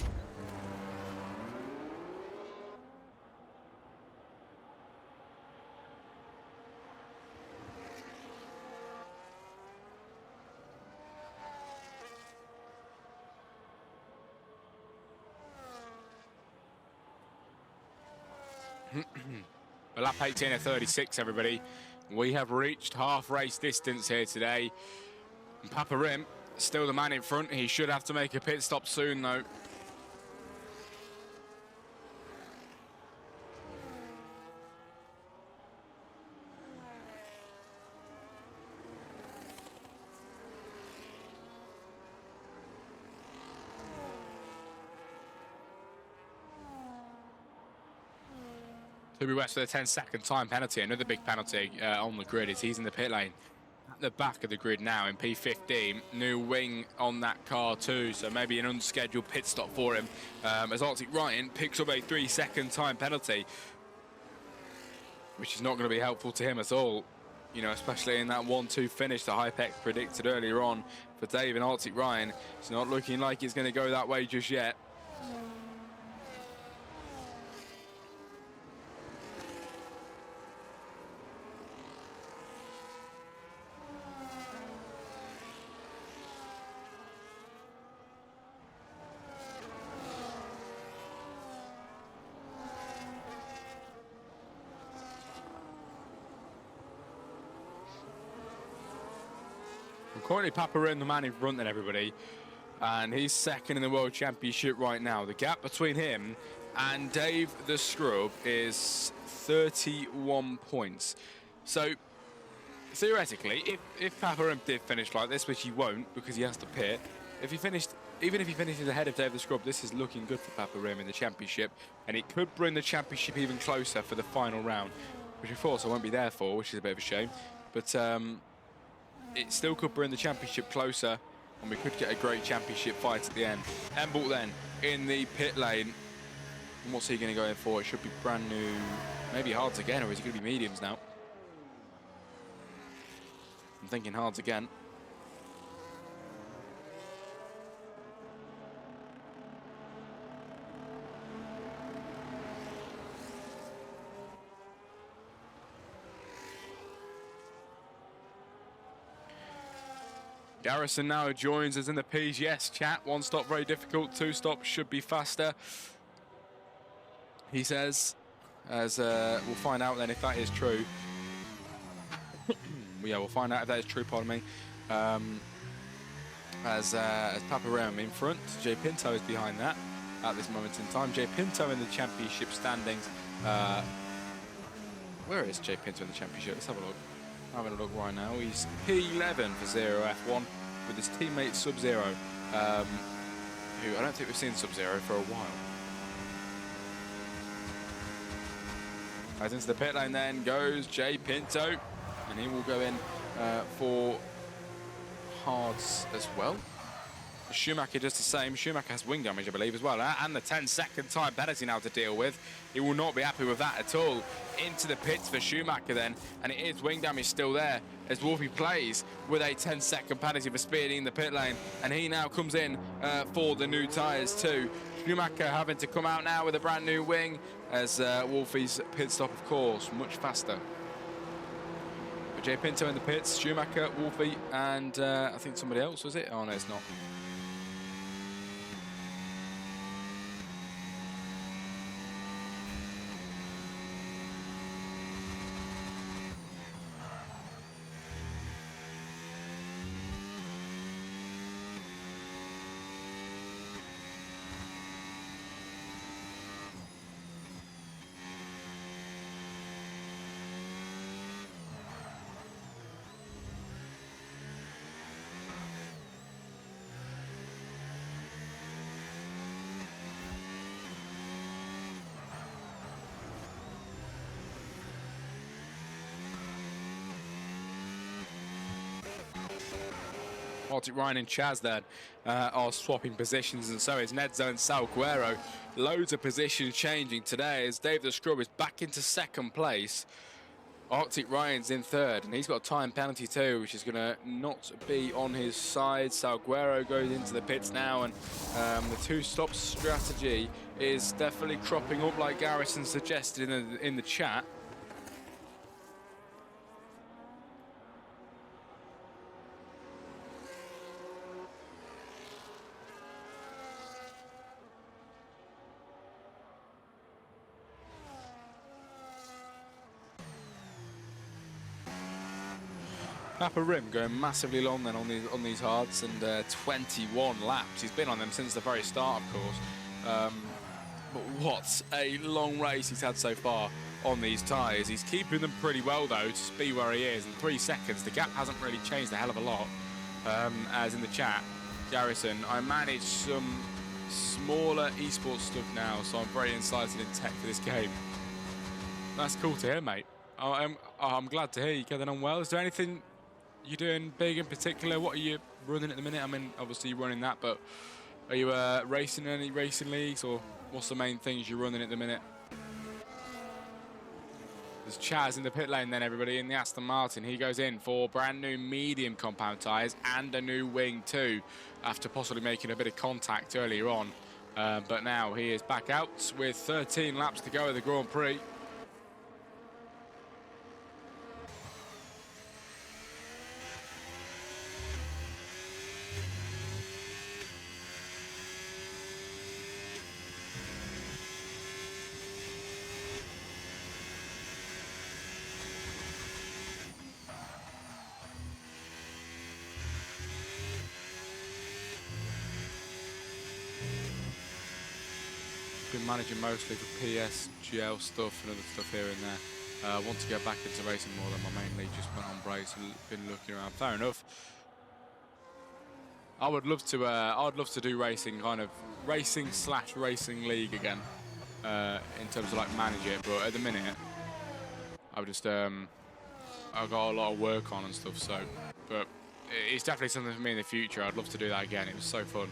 Lap 18 of 36, everybody. We have reached half race distance here today. And Papa Rim, still the man in front. He should have to make a pit stop soon, though. Toby West with a 10-second time penalty. Another big penalty on the grid is he's in the pit lane at the back of the grid now in P15. New wing on that car too, so maybe an unscheduled pit stop for him. As Arctic Ryan picks up a 3-second time penalty. which is not going to be helpful to him at all. You know, especially in that 1-2 finish that Hypex predicted earlier on for Dave and Arctic Ryan. It's not looking like it's going to go that way just yet. Currently, Paparin, the man in front and everybody, and he's second in the World Championship right now. The gap between him and Dave the Scrub is 31 points. So, theoretically, if Paparin did finish like this, which he won't because he has to pit, even if he finishes ahead of Dave the Scrub, this is looking good for Paparin in the championship, and it could bring the championship even closer for the final round, which of course I won't be there for, which is a bit of a shame. But it still could bring the championship closer, and we could get a great championship fight at the end. Embalt then in the pit lane. And what's he going to go in for? It should be brand new, maybe hards again, or is it going to be mediums now? I'm thinking hards again. Garrison now joins us in the PGS chat. 1 stop very difficult, 2 stops should be faster. He says, as we'll find out then if that is true. Yeah, we'll find out if that is true, pardon me. As Paparam in front, Jay Pinto is behind that at this moment in time. Jay Pinto in the championship standings. Where is Jay Pinto in the championship? Let's have a look. Having a look right now. He's P11 for Zero F1 with his teammate Sub-Zero, who I don't think we've seen Sub-Zero for a while. As into the pit lane then goes Jay Pinto, and he will go in for hards as well. Schumacher does the same. Schumacher has wing damage, I believe, as well, and the 10-second time penalty now to deal with. He will not be happy with that at all. Into the pits for Schumacher then, and it is wing damage still there as Wolfie plays with a 10-second penalty for speeding in the pit lane, and he now comes in for the new tyres too. Schumacher having to come out now with a brand new wing as Wolfie's pit stop, of course, much faster. But Jay Pinto in the pits, Schumacher, Wolfie, and I think somebody else, was it? Oh no, it's not. Arctic Ryan and Chaz then are swapping positions, and so is Nedzo and Salguero. Loads of positions changing today as Dave the Scrub is back into second place. Arctic Ryan's in third, and he's got a time penalty too, which is going to not be on his side. Salguero goes into the pits now, and the 2-stop strategy is definitely cropping up like Garrison suggested in the chat. Papa Rim going massively long then on these hards, and 21 laps. He's been on them since the very start, of course. But what a long race he's had so far on these tyres. He's keeping them pretty well though to be where he is in 3 seconds. The gap hasn't really changed a hell of a lot. As in the chat, Garrison, I manage some smaller esports stuff now, so I'm very excited in tech for this game. That's cool to hear, mate. I'm glad to hear you getting on well. Is there anything you're doing big in particular? What are you running at the minute? I mean, obviously you're running that, but are you racing in any racing leagues, or what's the main things you're running at the minute? There's Chaz in the pit lane then, everybody, in the Aston Martin. He goes in for brand new medium compound tyres and a new wing too, after possibly making a bit of contact earlier on. But now he is back out with 13 laps to go of the Grand Prix. Been managing mostly for PSGL stuff and other stuff here and there. I want to get back into racing more than my main league just went on breaks and been looking around. Fair enough. I would love to do racing, kind of racing/racing league again, in terms of like manage it. But at the minute, I've just I've got a lot of work on and stuff. So, but it's definitely something for me in the future. I'd love to do that again. It was so fun.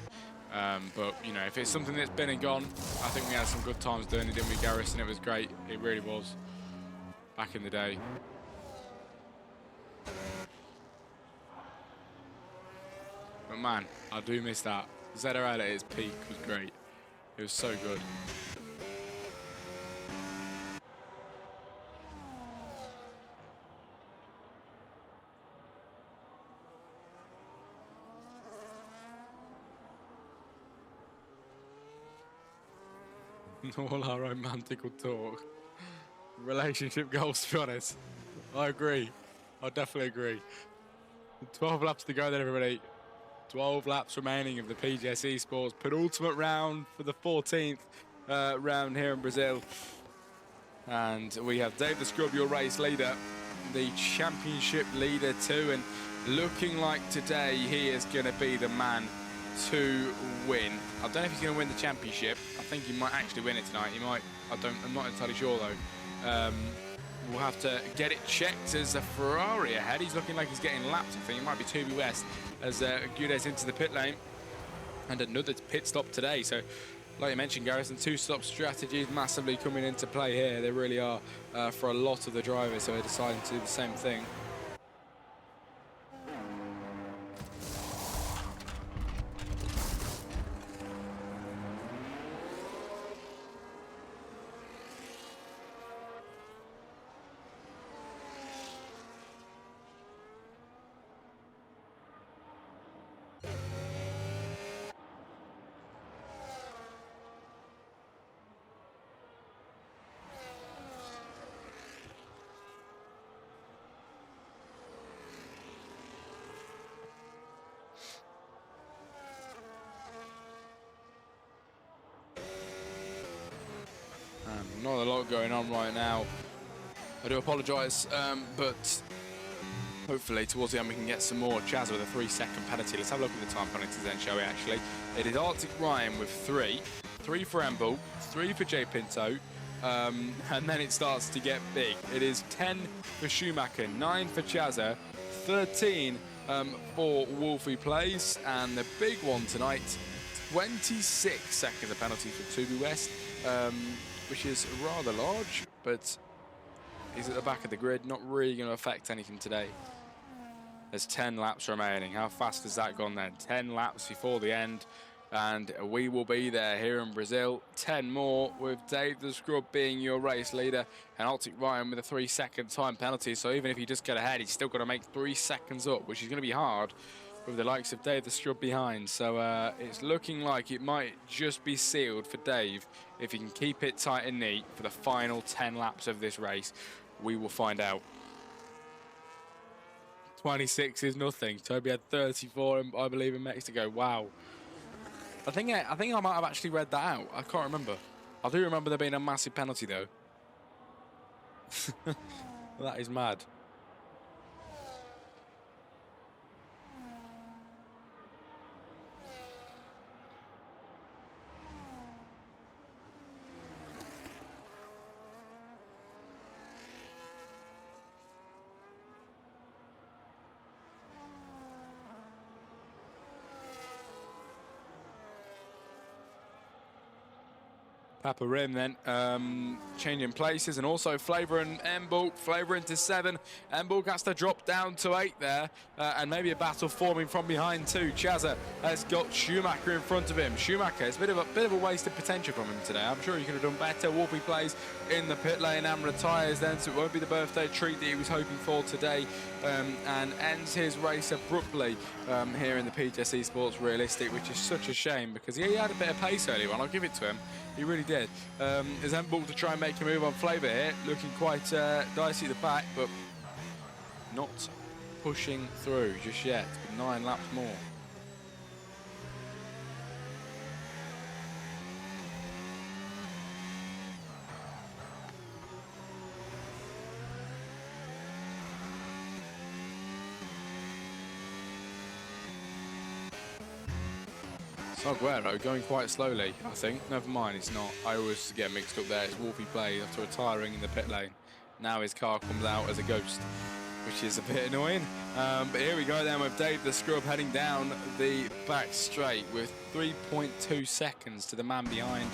But, you know, if it's something that's been and gone, I think we had some good times doing it, didn't we, Garrison? It was great. It really was. Back in the day. But, man, I do miss that. ZRL at its peak was great. It was so good. All our romantical talk. Relationship goals, to be honest. I agree. I definitely agree. 12 laps to go then, everybody. 12 laps remaining of the PGS Esports penultimate round for the 14th round here in Brazil. And we have Dave the Scrub, your race leader, the championship leader too. And looking like today he is going to be the man to win. I don't know if he's going to win the championship. I think he might actually win it tonight. He might. I'm not entirely sure though. We'll have to get it checked. As a Ferrari ahead. He's looking like he's getting lapped. I think it might be 2B West as Gudes into the pit lane. And another pit stop today. So, like you mentioned, Garrison, two-stop strategies massively coming into play here. They really are for a lot of the drivers who are deciding to do the same thing. Not a lot going on right now. I do apologise, but hopefully towards the end we can get some more. Chaz with a 3-second penalty. Let's have a look at the time penalties then, shall we, actually? It is Arctic Ryan with 3. 3 for Emble, 3 for J Pinto, and then it starts to get big. It is 10 for Schumacher, 9 for Chazza, 13 for Wolfie Plays, and the big one tonight, 26 seconds of penalty for 2B West. Which is rather large, but he's at the back of the grid, not really going to affect anything today. There's 10 laps remaining. How fast has that gone then? 10 laps before the end, and we will be there here in Brazil. 10 more with Dave the Scrub being your race leader, and Arctic Ryan with a 3-second time penalty. So even if he does get ahead, he's still got to make 3 seconds up, which is going to be hard with the likes of Dave the Scrub behind. So it's looking like it might just be sealed for Dave if he can keep it tight and neat for the final 10 laps of this race. We will find out. 26 is nothing. Toby had 34, I believe, in Mexico. Wow. I think I might have actually read that out. I can't remember. I do remember there being a massive penalty though. That is mad. Papa Rim then changing places, and also Flavor and Mbulk. Flavor into 7. Mbulk has to drop down to 8 there, and maybe a battle forming from behind too. Chazza has got Schumacher in front of him. Schumacher, it's a bit of a wasted potential from him today. I'm sure he could have done better. Wolfie plays in the pit lane and retires then, so it won't be the birthday treat that he was hoping for today, and ends his race abruptly here in the PGS Esports Realistic, which is such a shame because he had a bit of pace earlier on. I'll give it to him. He really did. As Mbulk to try and make a move on Flavor here, looking quite dicey at the back, but not pushing through just yet. 9 laps more. Salguero going quite slowly, I think. Never mind, it's not. I always get mixed up there. It's Wolfie Play after retiring in the pit lane. Now his car comes out as a ghost, which is a bit annoying. But here we go then with Dave the Scrub heading down the back straight with 3.2 seconds to the man behind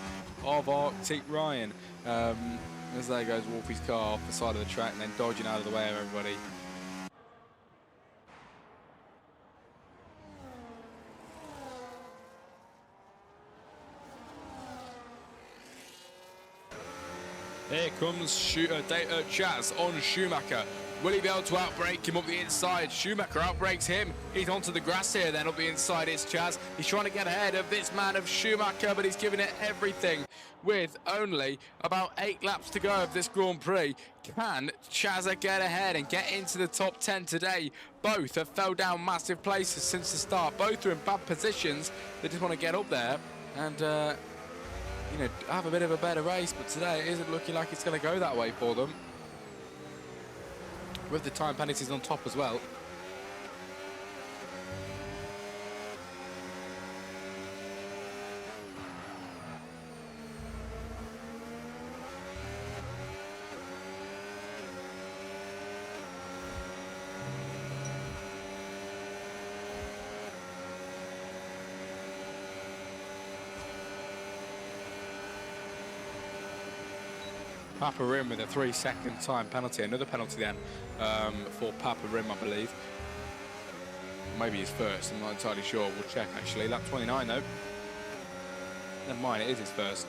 of Arctic Ryan. As there goes Wolfie's car off the side of the track and then dodging out of the way of everybody. Here comes Chaz on Schumacher. Will he be able to outbrake him up the inside? Schumacher outbrakes him. He's onto the grass here then up the inside. It's Chaz. He's trying to get ahead of this man of Schumacher, but he's giving it everything with only about 8 laps to go of this Grand Prix. Can Chazza get ahead and get into the top 10 today? Both have fell down massive places since the start. Both are in bad positions. They just want to get up there and you know, have a bit of a better race, but today it isn't looking like it's going to go that way for them. With the time penalties on top as well. Papa Rim with a 3-second time penalty. Another penalty then for Papa Rim, I believe. Maybe his first, I'm not entirely sure. We'll check actually. Lap 29 though. Never mind, it is his first.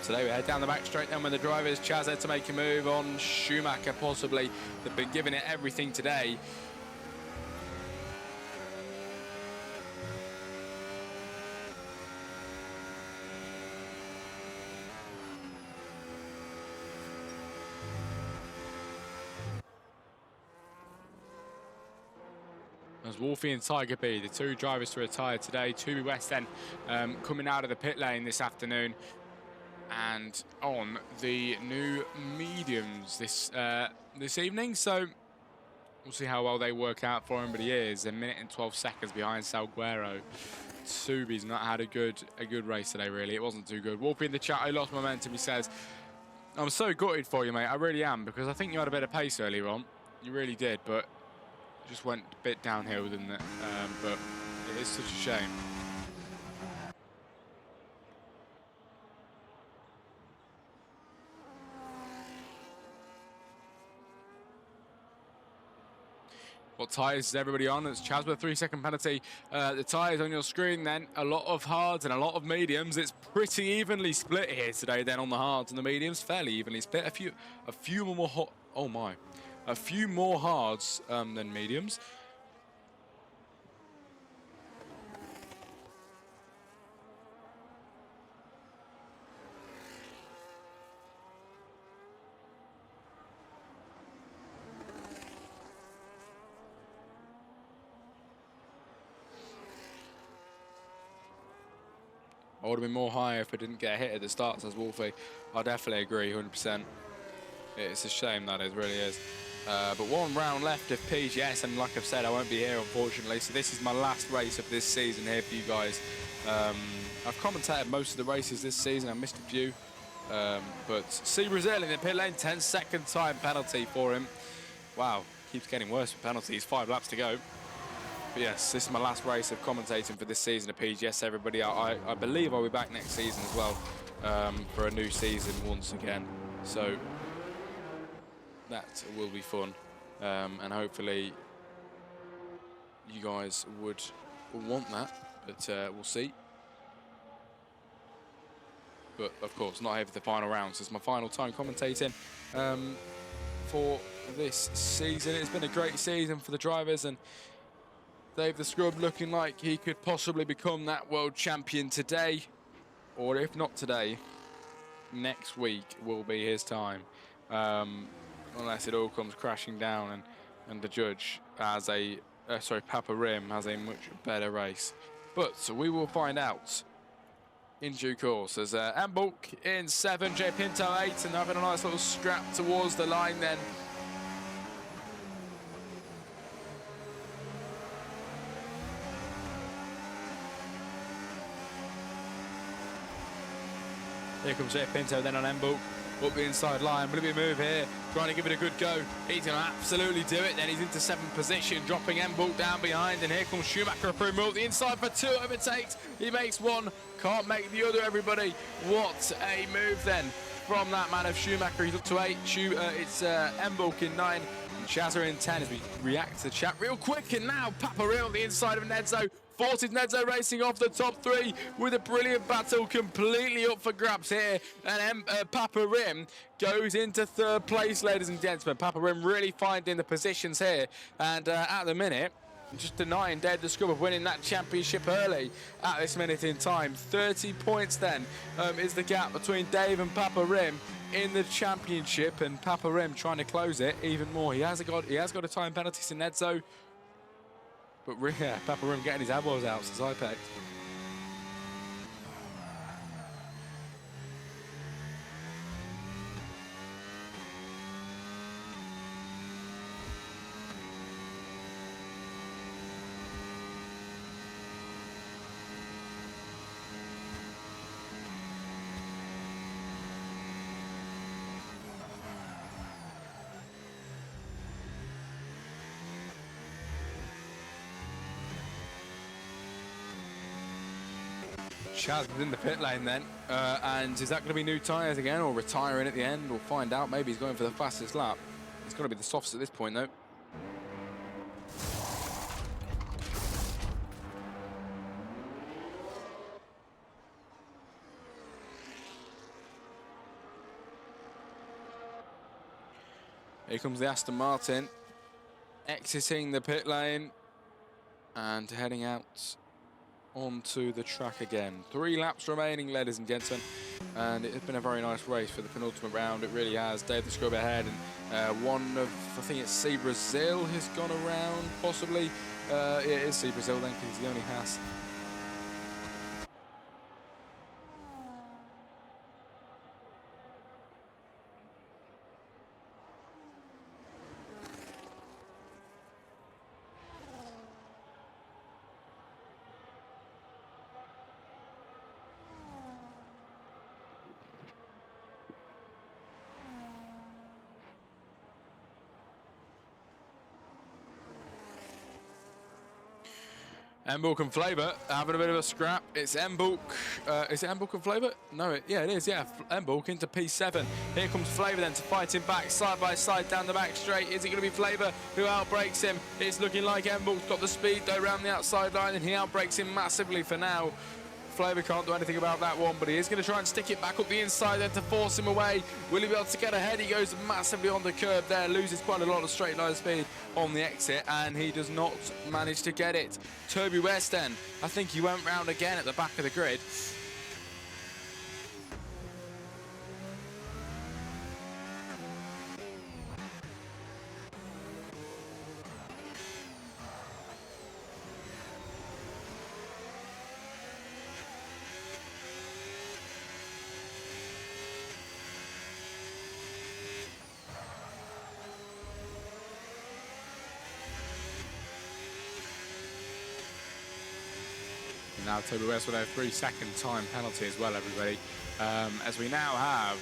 Today we head down the back straight then with the drivers. Chaz had to make a move on Schumacher possibly. They've been giving it everything today. As Wolfie and Tiger B, the 2 drivers to retire today. 2B West then coming out of the pit lane this afternoon and on the new mediums this evening. So we'll see how well they work out for him, but he is 1 minute and 12 seconds behind Salguero. Subi's not had a good race today, really. It wasn't too good. Wolfie in the chat, I lost momentum, he says. I'm so gutted for you, mate. I really am, because I think you had a bit of pace earlier on. You really did, but just went a bit downhill, didn't it? But it is such a shame. What tyres is everybody on? It's Chaz with a 3-second penalty. The tyres on your screen then, a lot of hards and a lot of mediums. It's pretty evenly split here today then on the hards and the mediums. Fairly evenly split. A few more hot. Oh my. A few more hards than mediums. I would have been more higher if I didn't get a hit at the start, says Wolfie. I definitely agree, 100%. It's a shame, that is, really is. But 1 round left of PGS, and like I've said, I won't be here, unfortunately. So this is my last race of this season here for you guys. I've commentated most of the races this season. I missed a few. But see Brazil in the pit lane, 10-second time penalty for him. Wow, keeps getting worse with penalties. 5 laps to go. But yes, this is my last race of commentating for this season of PGS, everybody. I believe I'll be back next season as well. for a new season once again. So that will be fun, and hopefully you guys will want that, but we'll see. But of course, not here for the final rounds. It's my final time commentating for this season. It's been a great season for the drivers, and Dave the Scrub looking like he could possibly become that world champion today, or if not today, next week will be his time, unless it all comes crashing down and the judge has a Papa Rim has a much better race. But so we will find out in due course. As Mbulk in 7, J Pinto 8, and having a nice little scrap towards the line then. Here comes J Pinto then on Mbulk. Up the inside line, will it be a move here? Trying to give it a good go. He's going to absolutely do it. Then he's into 7th position, dropping Mbulk down behind. And here comes Schumacher through move the inside for 2 overtakes. He makes 1, can't make the other, everybody. What a move then from that man of Schumacher. He's up to 8. It's Mbulk in 9. And Chazza in 10 as we react to the chat real quick. And now Papa Real on the inside of Nedzo. Forces Nedzo racing off the top 3 with a brilliant battle completely up for grabs here. And Papa Rim goes into 3rd place, ladies and gentlemen. Papa Rim really finding the positions here. And at the minute, just denying Dave the Scrub of winning that championship early at this minute in time. 30 points then is the gap between Dave and Papa Rim in the championship. And Papa Rim trying to close it even more. He has got a time penalty to Nedzo. But yeah, Papa Rim getting his elbows out since I pecked. Chaz is in the pit lane then, and is that going to be new tyres again or retiring at the end? We'll find out. Maybe he's going for the fastest lap. It's going to be the softs at this point though. Here comes the Aston Martin, exiting the pit lane and heading out onto the track again. 3 laps remaining, ladies and gentlemen, and it has been a very nice race for the penultimate round. It really has. Dave the Scrub ahead, and one of, I think it's C Brazil has gone around, possibly. Yeah, it is C Brazil then, because he's the only Haas. Mbulk and Flavor having a bit of a scrap. It's Mbulk. Is it Mbulk and Flavor? No, yeah, it is. Yeah, Mbulk into P7. Here comes Flavor then to fight him back side by side down the back straight. Is it going to be Flavor who outbreaks him? It's looking like Mbulk's got the speed though around the outside line, and he outbreaks him massively for now. Flavor can't do anything about that one, but he is going to try and stick it back up the inside then to force him away. Will he be able to get ahead? He goes massively on the curb there, loses quite a lot of straight line speed on the exit, and he does not manage to get it. Toby West then, I think he went round again at the back of the grid. Now Toby West with a 3-second time penalty as well, everybody. As we now have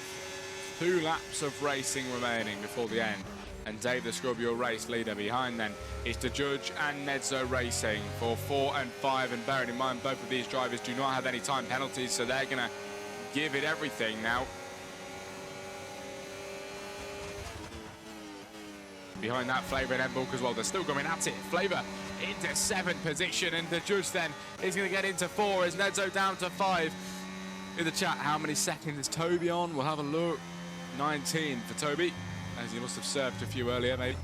2 laps of racing remaining before the end. And Dave the Scrub, your race leader. Behind then is the Judge and Nedzo Racing for 4 and 5. And bearing in mind, both of these drivers do not have any time penalties, so they're going to give it everything now. Behind that, Flavor and Embolk as well. They're still going at it. Flavor into 7th position, and the judge then is going to get into 4 as Nedzo down to 5. In the chat, how many seconds is Toby on? We'll have a look. 19 for Toby, as he must have served a few earlier, maybe.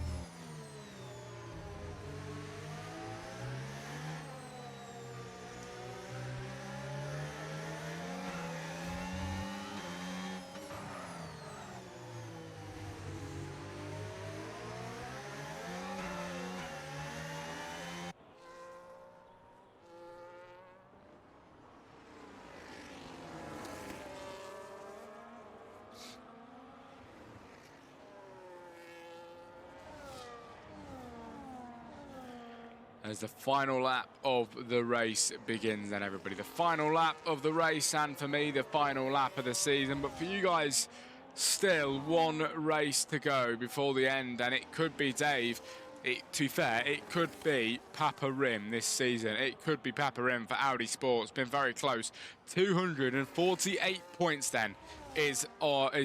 As the final lap of the race begins then, everybody. The final lap of the race, and for me, the final lap of the season. But for you guys, still one race to go before the end, and it could be Dave. To be fair, it could be Papa Rim this season. It could be Papa Rim for Audi Sports. Been very close. 248 points then is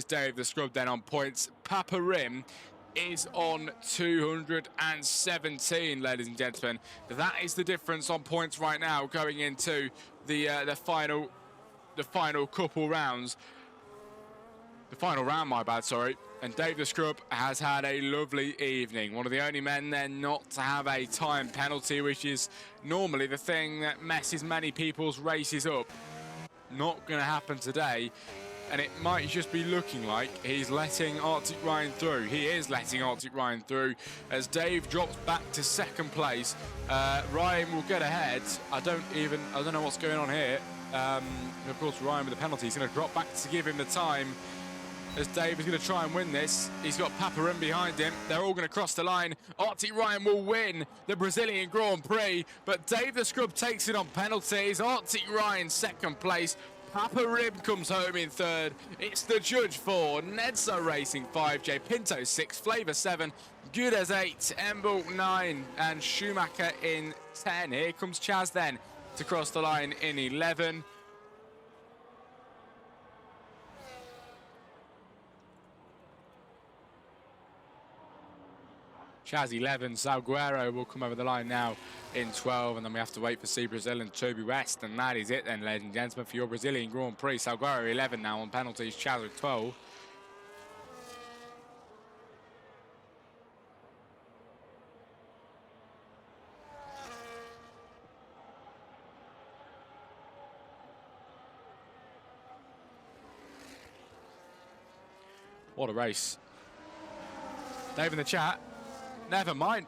Dave the Scrub then on points. Papa Rim is on 217, ladies and gentlemen. That is the difference on points right now going into the final couple rounds. The final round, my bad, sorry. And Dave the Scrub has had a lovely evening. One of the only men then not to have a time penalty, which is normally the thing that messes many people's races up. Not going to happen today. And it might just be looking like he's letting Arctic Ryan through. He is letting Arctic Ryan through as Dave drops back to 2nd place. Ryan will get ahead. I don't know what's going on here. Of course, Ryan with the penalty. He's going to drop back to give him the time as Dave is going to try and win this. He's got Papa Rim behind him. They're all going to cross the line. Arctic Ryan will win the Brazilian Grand Prix, but Dave the Scrub takes it on penalties. Arctic Ryan 2nd place. Papa Rim comes home in 3rd. It's the judge 4, Nedzo Racing 5, J Pinto 6, Flavor 7, Gudez 8, Embolk 9, and Schumacher in 10. Here comes Chaz then to cross the line in 11. Chaz 11, Salguero will come over the line now in 12, and then we have to wait for C Brazil and Toby West, and that is it then, ladies and gentlemen, for your Brazilian Grand Prix. Salguero 11 now on penalties, Chaz with 12. What a race. Dave in the chat. Never mind.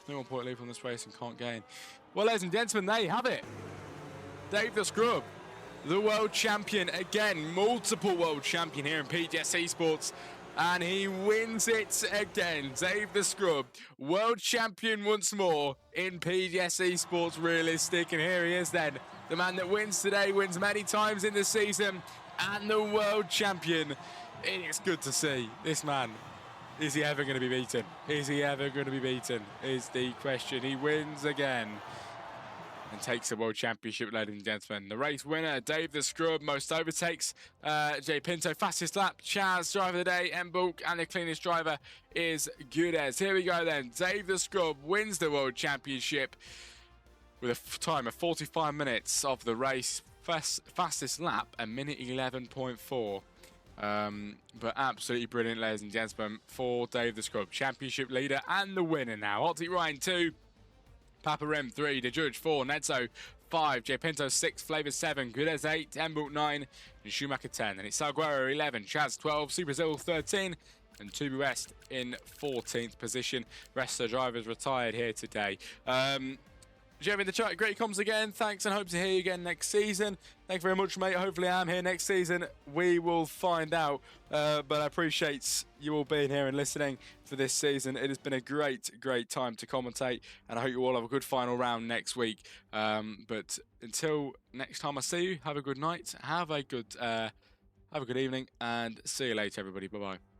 No 1 point lead from this race and can't gain. Well, ladies and gentlemen, there you have it. Dave the Scrub, the world champion again, multiple world champion here in PGS Esports, and he wins it again. Dave the Scrub, world champion once more in PGS Esports Realistic, and here he is then, the man that wins today, wins many times in the season, and the world champion. It is good to see this man. Is he ever going to be beaten? Is he ever going to be beaten? Is the question. He wins again and takes the World Championship, ladies and gentlemen. The race winner, Dave the Scrub, most overtakes. J Pinto, fastest lap. Chaz, driver of the day. Embolk, and the cleanest driver is Gudez. Here we go then. Dave the Scrub wins the World Championship with a time of 45 minutes of the race. Fastest lap, a minute 11.4. But absolutely brilliant, ladies and gentlemen, for Dave the Scrub, championship leader and the winner now. Arctic Ryan 2, Papa Rim 3, the judge 4, Nedzo 5, J Pinto 6, Flavor 7, Gudez 8, Embolk 9, and Schumacher 10. And it's Salguero 11, Chaz 12, C Brazil 13, and Toby West in 14th position. Rest of the drivers retired here today. Jeremy in the chat, great comms again. Thanks, and hope to hear you again next season. Thank you very much, mate. Hopefully I'm here next season. We will find out. But I appreciate you all being here and listening for this season. It has been a great, great time to commentate, and I hope you all have a good final round next week. But until next time I see you, have a good night, have a good evening, and see you later, everybody. Bye-bye.